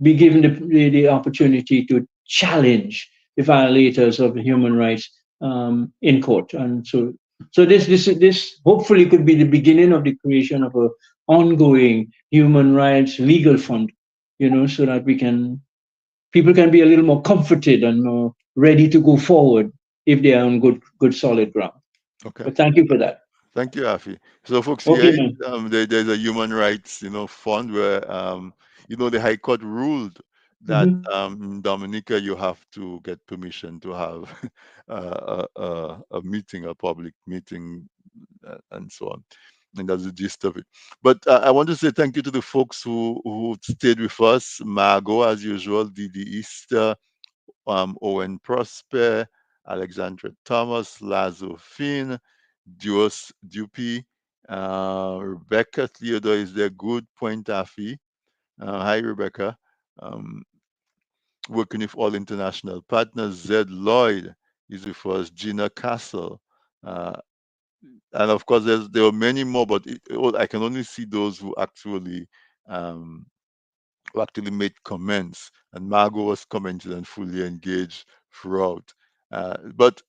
be given the opportunity to challenge the violators of human rights in court. And so this hopefully could be the beginning of the creation of a ongoing human rights legal fund, so that people can be a little more comforted and more ready to go forward if they are on good solid ground. Okay. But thank you for that. Thank you, Athie. So, folks, Okay, here man. there's a human rights, fund where, the High Court ruled that Mhm. in Dominica you have to get permission to have a meeting, a public meeting, and so on. And that's the gist of it. But I want to say thank you to the folks who stayed with us. Margot, as usual, Didi Easter, Owen Prosper, Alexandra Thomas, Lazo Finn, Dios Dupi, Rebecca Theodore is there. Good point, Athie. Hi, Rebecca. Um, Working with all international partners. Zed Lloyd is with us. Gina Castle. Uh, and of course, there are many more, but I can only see those um, who actually made comments. And Margot was commenting and fully engaged throughout. But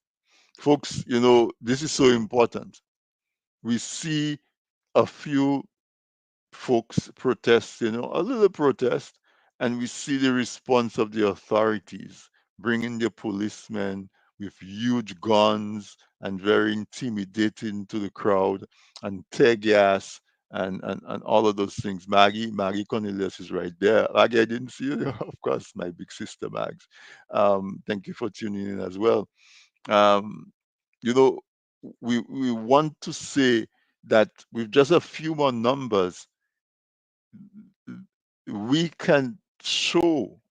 folks, this is so important. We see a few folks protest, a little protest, and we see the response of the authorities bringing the policemen with huge guns and very intimidating to the crowd and tear gas and all of those things. Maggie Cornelius is right there. Maggie, I didn't see you. Of course, my big sister Mags. Thank you for tuning in as well. Um, you know, we want to say that with just a few more numbers, we can show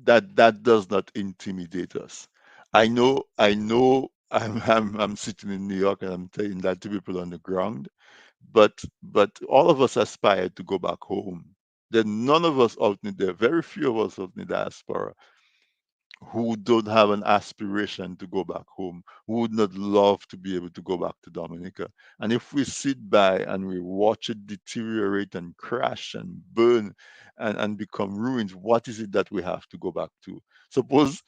that that does not intimidate us. I know I'm sitting in New York and I'm telling that to people on the ground, but all of us aspire to go back home. There are none of us out in there, very few of us out in the diaspora who don't have an aspiration to go back home, who would not love to be able to go back to Dominica. And if we sit by and we watch it deteriorate and crash and burn and become ruins, what is it that we have to go back to? Suppose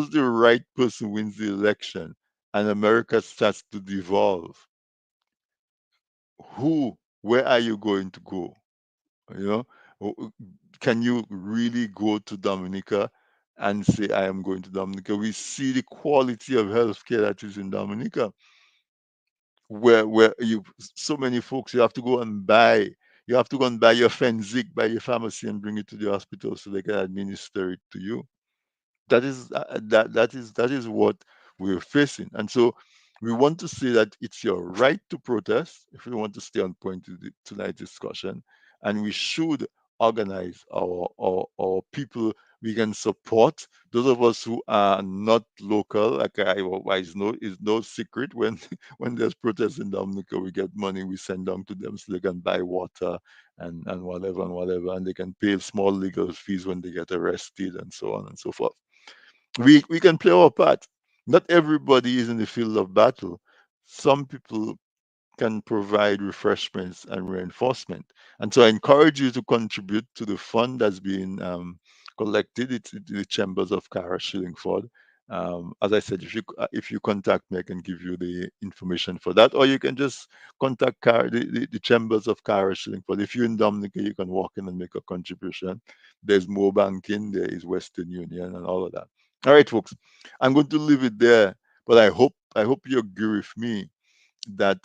the right person wins the election and America starts to devolve. Where are you going to go? You know, can you really go to Dominica and say, I am going to Dominica? We see the quality of healthcare that is in Dominica, where you so many folks you have to go and buy your Fenzik by your pharmacy and bring it to the hospital so they can administer it to you. That is what we're facing. And so we want to say that it's your right to protest if we want to stay on point to tonight's discussion, and we should organize our people we can support. Those of us who are not local, like is no secret when when there's protests in Dominica, we get money, we send them to them so they can buy water and whatever, and they can pay small legal fees when they get arrested and so on and so forth. We can play our part. Not everybody is in the field of battle. Some people can provide refreshments and reinforcement. And so I encourage you to contribute to the fund that's being collected. It's the Chambers of Cara Shillingford. As I said, if you contact me, I can give you the information for that, or you can just contact the Chambers of Cara Shillingford. If you're in Dominica, you can walk in and make a contribution. There's Mo Banking, there is Western Union, and all of that. All right, folks, I'm going to leave it there, but I hope you agree with me that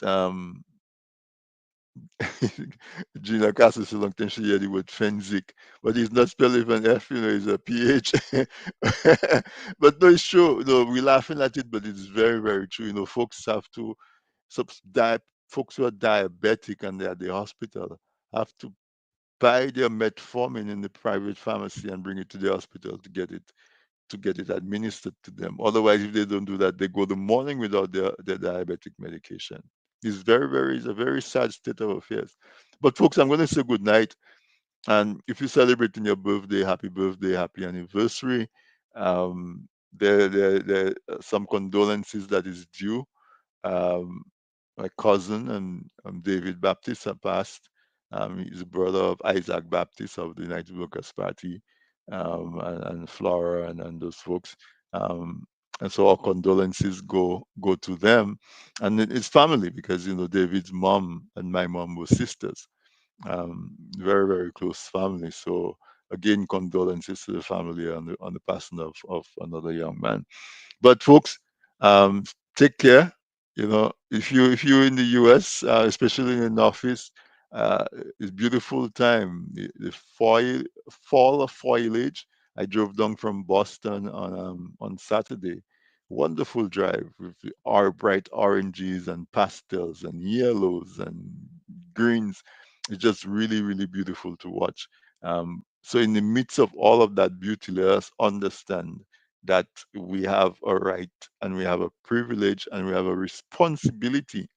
Gina Castle so long time she hear the word Fenzik, but it's not spelled with an F, it's a PH. But no, it's true. No, we're laughing at it, but it's very, very true. Folks have to folks who are diabetic and they're at the hospital have to buy their metformin in the private pharmacy and bring it to the hospital to get it administered to them. Otherwise, if they don't do that, they go the morning without their diabetic medication. It's a very sad state of affairs. But folks, I'm going to say good night. And if you're celebrating your birthday, happy anniversary. There are some condolences that is due. Um, my cousin and David Baptist have passed. He's a brother of Isaac Baptist of the United Workers' Party, and Flora and those folks. Um, and so our condolences go to them and his family, because David's mom and my mom were sisters, very, very close family. So again, condolences to the family on the passing of another young man. But folks, um, take care. If you're in the U.S., especially in the Northeast, uh, it's beautiful time. The fall of foliage. I drove down from Boston on Saturday. Wonderful drive with our bright oranges and pastels and yellows and greens. It's just really, really beautiful to watch. So in the midst of all of that beauty, let us understand that we have a right and we have a privilege and we have a responsibility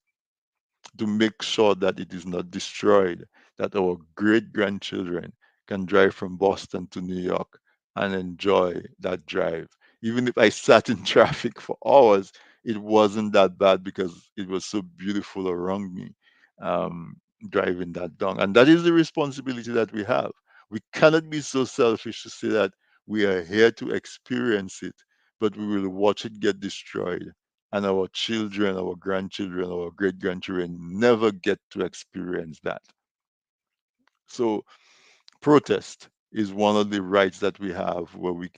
to make sure that it is not destroyed, that our great grandchildren can drive from Boston to New York and enjoy that drive. Even if I sat in traffic for hours, it wasn't that bad because it was so beautiful around me, um, driving that down. And that is the responsibility that we have. We cannot be so selfish to say that we are here to experience it, but we will watch it get destroyed, and our children, our grandchildren, our great grandchildren never get to experience that. So protest is one of the rights that we have, where we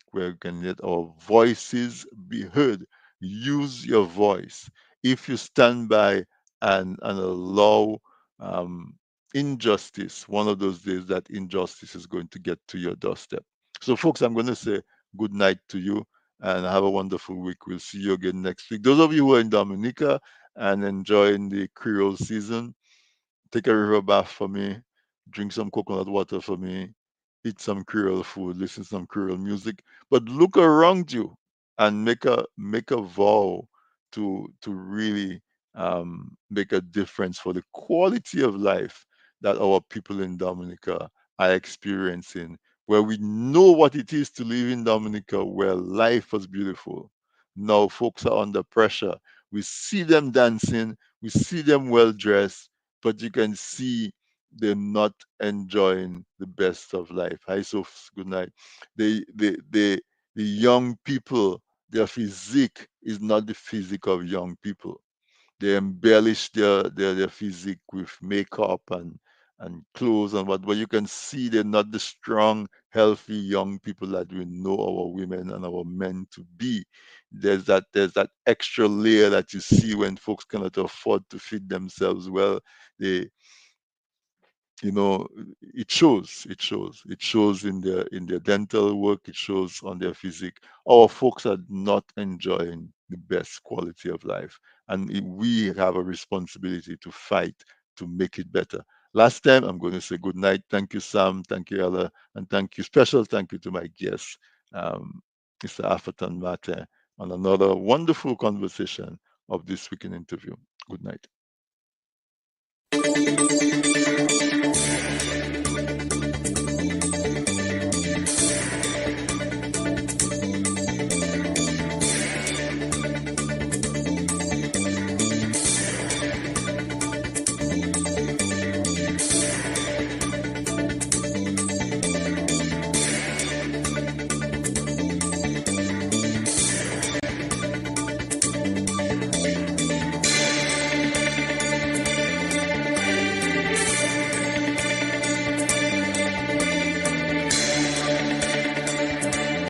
can let our voices be heard. Use your voice. If you stand by and allow um, injustice, one of those days that injustice is going to get to your doorstep. So, folks, I'm going to say good night to you and have a wonderful week. We'll see you again next week. Those of you who are in Dominica and enjoying the Creole season, take a river bath for me, drink some coconut water for me, eat some Creole food, listen to some Creole music, but look around you and make a vow to really make a difference for the quality of life that our people in Dominica are experiencing, where we know what it is to live in Dominica, where life was beautiful. Now folks are under pressure. We see them dancing, we see them well dressed, but you can see they're not enjoying the best of life. Hi, Sophs, good night. The young people, their physique is not the physique of young people. They embellish their physique with makeup and clothes and what, but you can see they're not the strong, healthy young people that we know our women and our men to be. There's that extra layer that you see when folks cannot afford to feed themselves well. They you know it shows in their dental work, it shows on their physique. Our folks are not enjoying the best quality of life, and we have a responsibility to fight to make it better. Last time, I'm going to say good night. Thank you, Sam. Thank you, Ella. And special thank you to my guest, um, Mr. Afatan Mate, on another wonderful conversation of this week in interview. Good night.